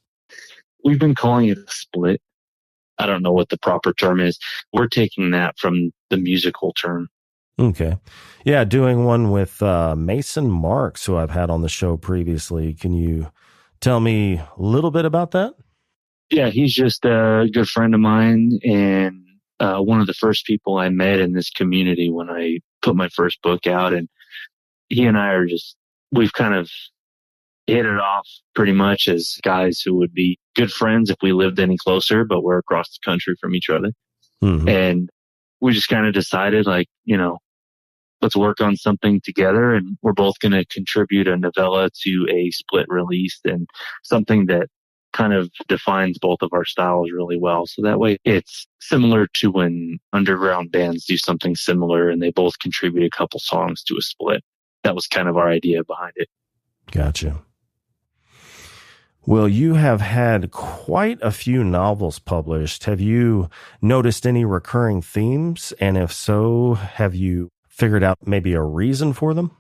S3: We've been calling it a split. I don't know what the proper term is. We're taking that from the musical term.
S1: Okay. Yeah, doing one with Mason Marks, who I've had on the show previously. Can you tell me a little bit about that?
S3: Yeah, he's just a good friend of mine, and one of the first people I met in this community when I put my first book out. And he and I we've kind of hit it off pretty much as guys who would be good friends if we lived any closer, but we're across the country from each other. Mm-hmm. And we just kind of decided, let's work on something together, and we're both going to contribute a novella to a split release, and something that kind of defines both of our styles really well. So that way it's similar to when underground bands do something similar and they both contribute a couple songs to a split. That was kind of our idea behind it.
S1: Gotcha. Well, you have had quite a few novels published. Have you noticed any recurring themes? And if so, have you figured out maybe a reason for them?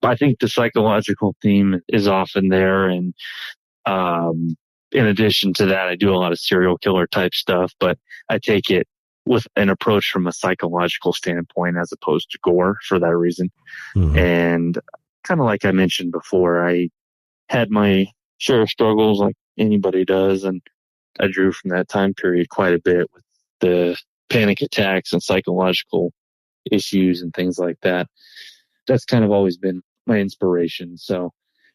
S3: I think the psychological theme is often there. And in addition to that, I do a lot of serial killer type stuff, but I take it with an approach from a psychological standpoint as opposed to gore for that reason. Mm-hmm. And kind of like I mentioned before, I had my share of struggles like anybody does, and I drew from that time period quite a bit with the panic attacks and psychological issues and things like that. That's kind of always been my inspiration. So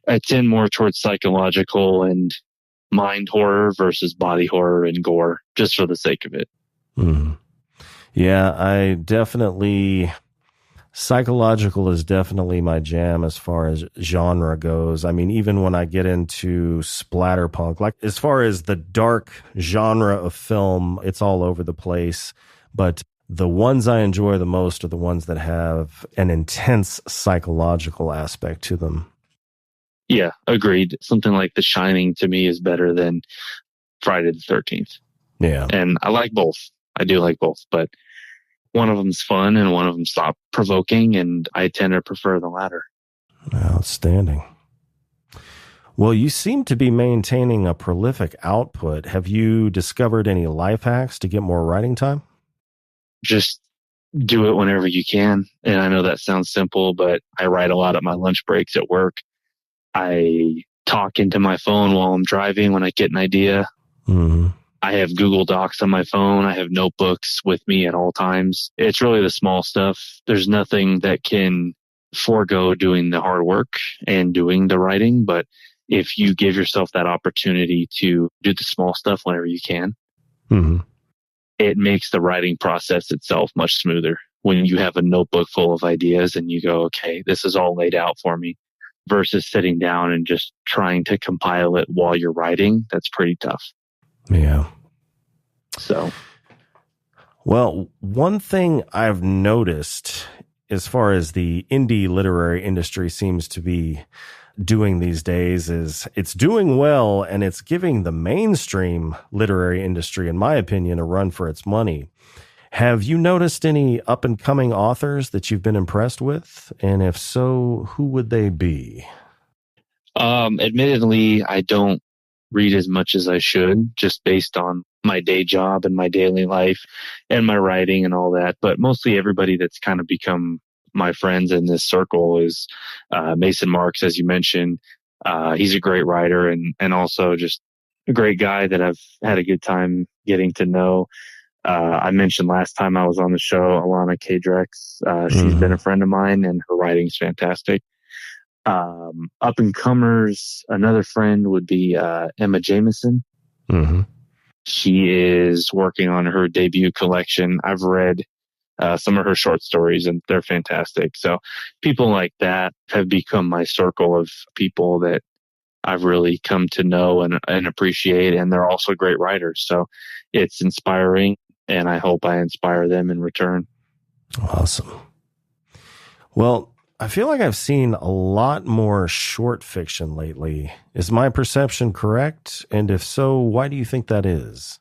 S3: I tend more towards psychological and mind horror versus body horror and gore, just for the sake of it.
S1: Mm. Yeah, psychological is definitely my jam as far as genre goes. I mean, even when I get into splatterpunk, like as far as the dark genre of film, it's all over the place. But the ones I enjoy the most are the ones that have an intense psychological aspect to them.
S3: Yeah, agreed. Something like The Shining to me is better than Friday the 13th.
S1: Yeah.
S3: And I like both. I do like both, but one of them's fun and one of them's thought provoking, and I tend to prefer the latter.
S1: Outstanding. Well, you seem to be maintaining a prolific output. Have you discovered any life hacks to get more writing time?
S3: Just do it whenever you can. And I know that sounds simple, but I write a lot at my lunch breaks at work. I talk into my phone while I'm driving when I get an idea.
S1: Mm-hmm.
S3: I have Google Docs on my phone. I have notebooks with me at all times. It's really the small stuff. There's nothing that can forego doing the hard work and doing the writing. But if you give yourself that opportunity to do the small stuff whenever you can,
S1: mm-hmm.
S3: it makes the writing process itself much smoother. When you have a notebook full of ideas and you go, okay, this is all laid out for me, versus sitting down and just trying to compile it while you're writing, that's pretty tough.
S1: Yeah.
S3: So,
S1: well, one thing I've noticed as far as the indie literary industry seems to be doing these days is it's doing well, and it's giving the mainstream literary industry, in my opinion, a run for its money. Have you noticed any up and coming authors that you've been impressed with? And if so, who would they be?
S3: Admittedly, I don't read as much as I should, just based on my day job and my daily life and my writing and all that. But mostly everybody that's kind of become my friends in this circle is Mason Marks, as you mentioned. He's a great writer and also just a great guy that I've had a good time getting to know. I mentioned last time I was on the show, Alana K-Drex. She's been a friend of mine, and her writing's fantastic. Up and comers, another friend would be Emma Jameson.
S1: Mm-hmm.
S3: She is working on her debut collection. I've read some of her short stories, and they're fantastic. So people like that have become my circle of people that I've really come to know and appreciate, and they're also great writers. So it's inspiring, and I hope I inspire them in return.
S1: Awesome. Well, I feel like I've seen a lot more short fiction lately. Is my perception correct? And if so, why do you think that is?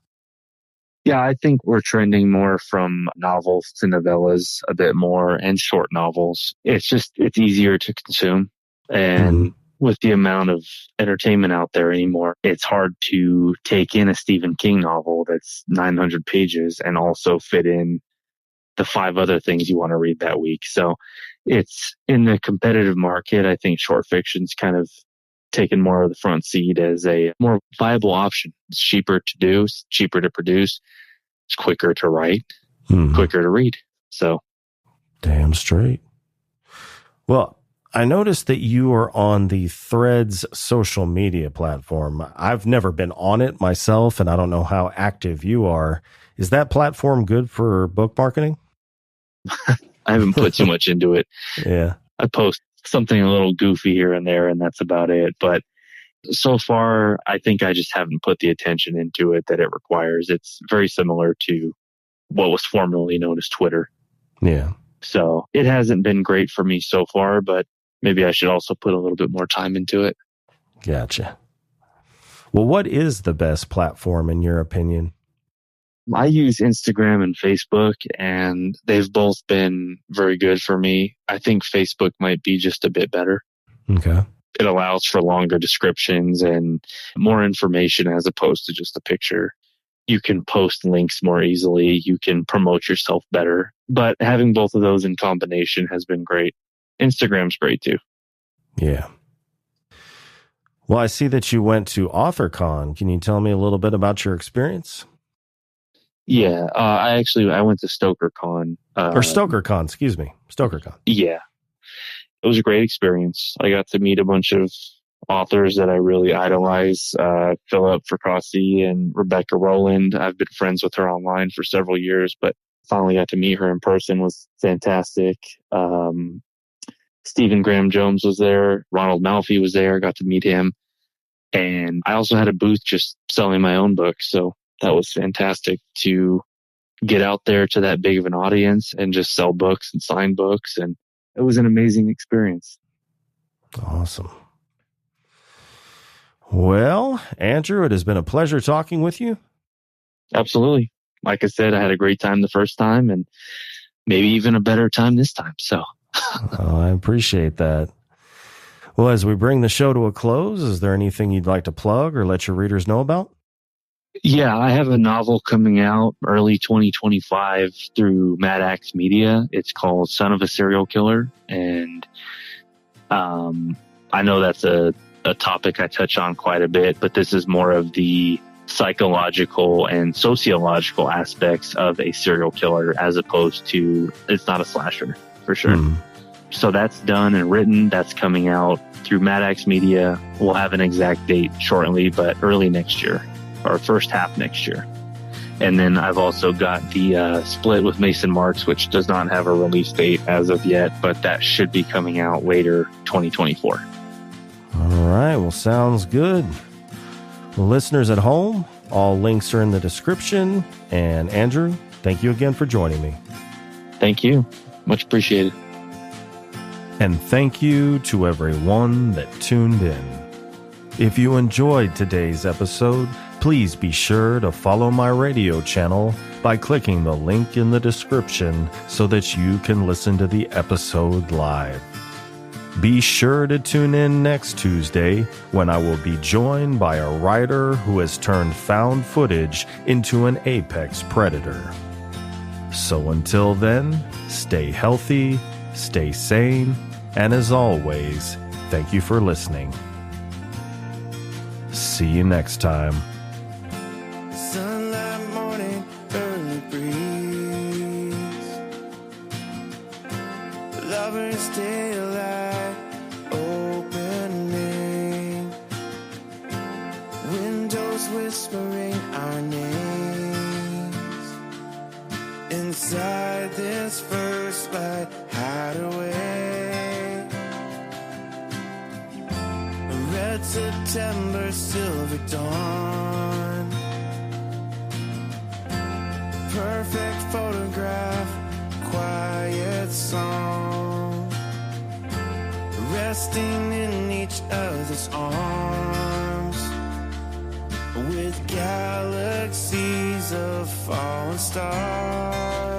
S3: Yeah, I think we're trending more from novels to novellas a bit more, and short novels. It's easier to consume. And with the amount of entertainment out there anymore, it's hard to take in a Stephen King novel that's 900 pages and also fit in the 5 other things you want to read that week. So it's in the competitive market. I think short fiction's kind of taken more of the front seat as a more viable option. It's cheaper to do, it's cheaper to produce, it's quicker to write, quicker to read. So
S1: damn straight. Well, I noticed that you are on the Threads social media platform. I've never been on it myself, and I don't know how active you are. Is that platform good for book marketing?
S3: I haven't put too much into it.
S1: Yeah.
S3: I post something a little goofy here and there, and that's about it. But so far, I think I just haven't put the attention into it that it requires. It's very similar to what was formerly known as Twitter.
S1: Yeah.
S3: So it hasn't been great for me so far, but maybe I should also put a little bit more time into it.
S1: Gotcha. Well, what is the best platform in your opinion?
S3: I use Instagram and Facebook, and they've both been very good for me. I think Facebook might be just a bit better.
S1: Okay.
S3: It allows for longer descriptions and more information as opposed to just a picture. You can post links more easily. You can promote yourself better. But having both of those in combination has been great. Instagram's great too. Yeah.
S1: Well, I see that you went to AuthorCon. Can you tell me a little bit about your experience?
S3: Yeah, I went to StokerCon.
S1: Or StokerCon, excuse me. StokerCon.
S3: Yeah. It was a great experience. I got to meet a bunch of authors that I really idolize, Philip Fracassi and Rebecca Rowland. I've been friends with her online for several years, but finally got to meet her in person. Was fantastic. Stephen Graham Jones was there. Ronald Malfi was there. Got to meet him. And I also had a booth just selling my own book. So that was fantastic to get out there to that big of an audience and just sell books and sign books. And it was an amazing experience.
S1: Awesome. Well, Andrew, it has been a pleasure talking with you.
S3: Absolutely. Like I said, I had a great time the first time and maybe even a better time this time. So
S1: I appreciate that. Well, as we bring the show to a close, is there anything you'd like to plug or let your readers know about?
S3: Yeah, I have a novel coming out early 2025 through Mad Axe Media. It's called Son of a Serial Killer. And I know that's a a topic I touch on quite a bit, but this is more of the psychological and sociological aspects of a serial killer, as opposed to, it's not a slasher for sure. So that's done and written. That's coming out through Maddox Media. We'll have an exact date shortly, but early next year, or first half next year. And then I've also got the split with Mason Marks, which does not have a release date as of yet, but that should be coming out later 2024.
S1: All right. Well, sounds good. Well, listeners at home, all links are in the description. And Andrew, thank you again for joining me.
S3: Thank you. Much appreciated.
S1: And thank you to everyone that tuned in. If you enjoyed today's episode, please be sure to follow my radio channel by clicking the link in the description so that you can listen to the episode live. Be sure to tune in next Tuesday when I will be joined by a writer who has turned found footage into an apex predator. So until then, stay healthy, stay sane, and as always, thank you for listening. See you next time.
S4: Sunlight morning, early breeze. Lovers daylight opening. Windows whispering our names. Inside this first light hideaway. Red September, silver dawn. Perfect photograph, quiet song. Resting in each other's arms. With galaxies of fallen stars.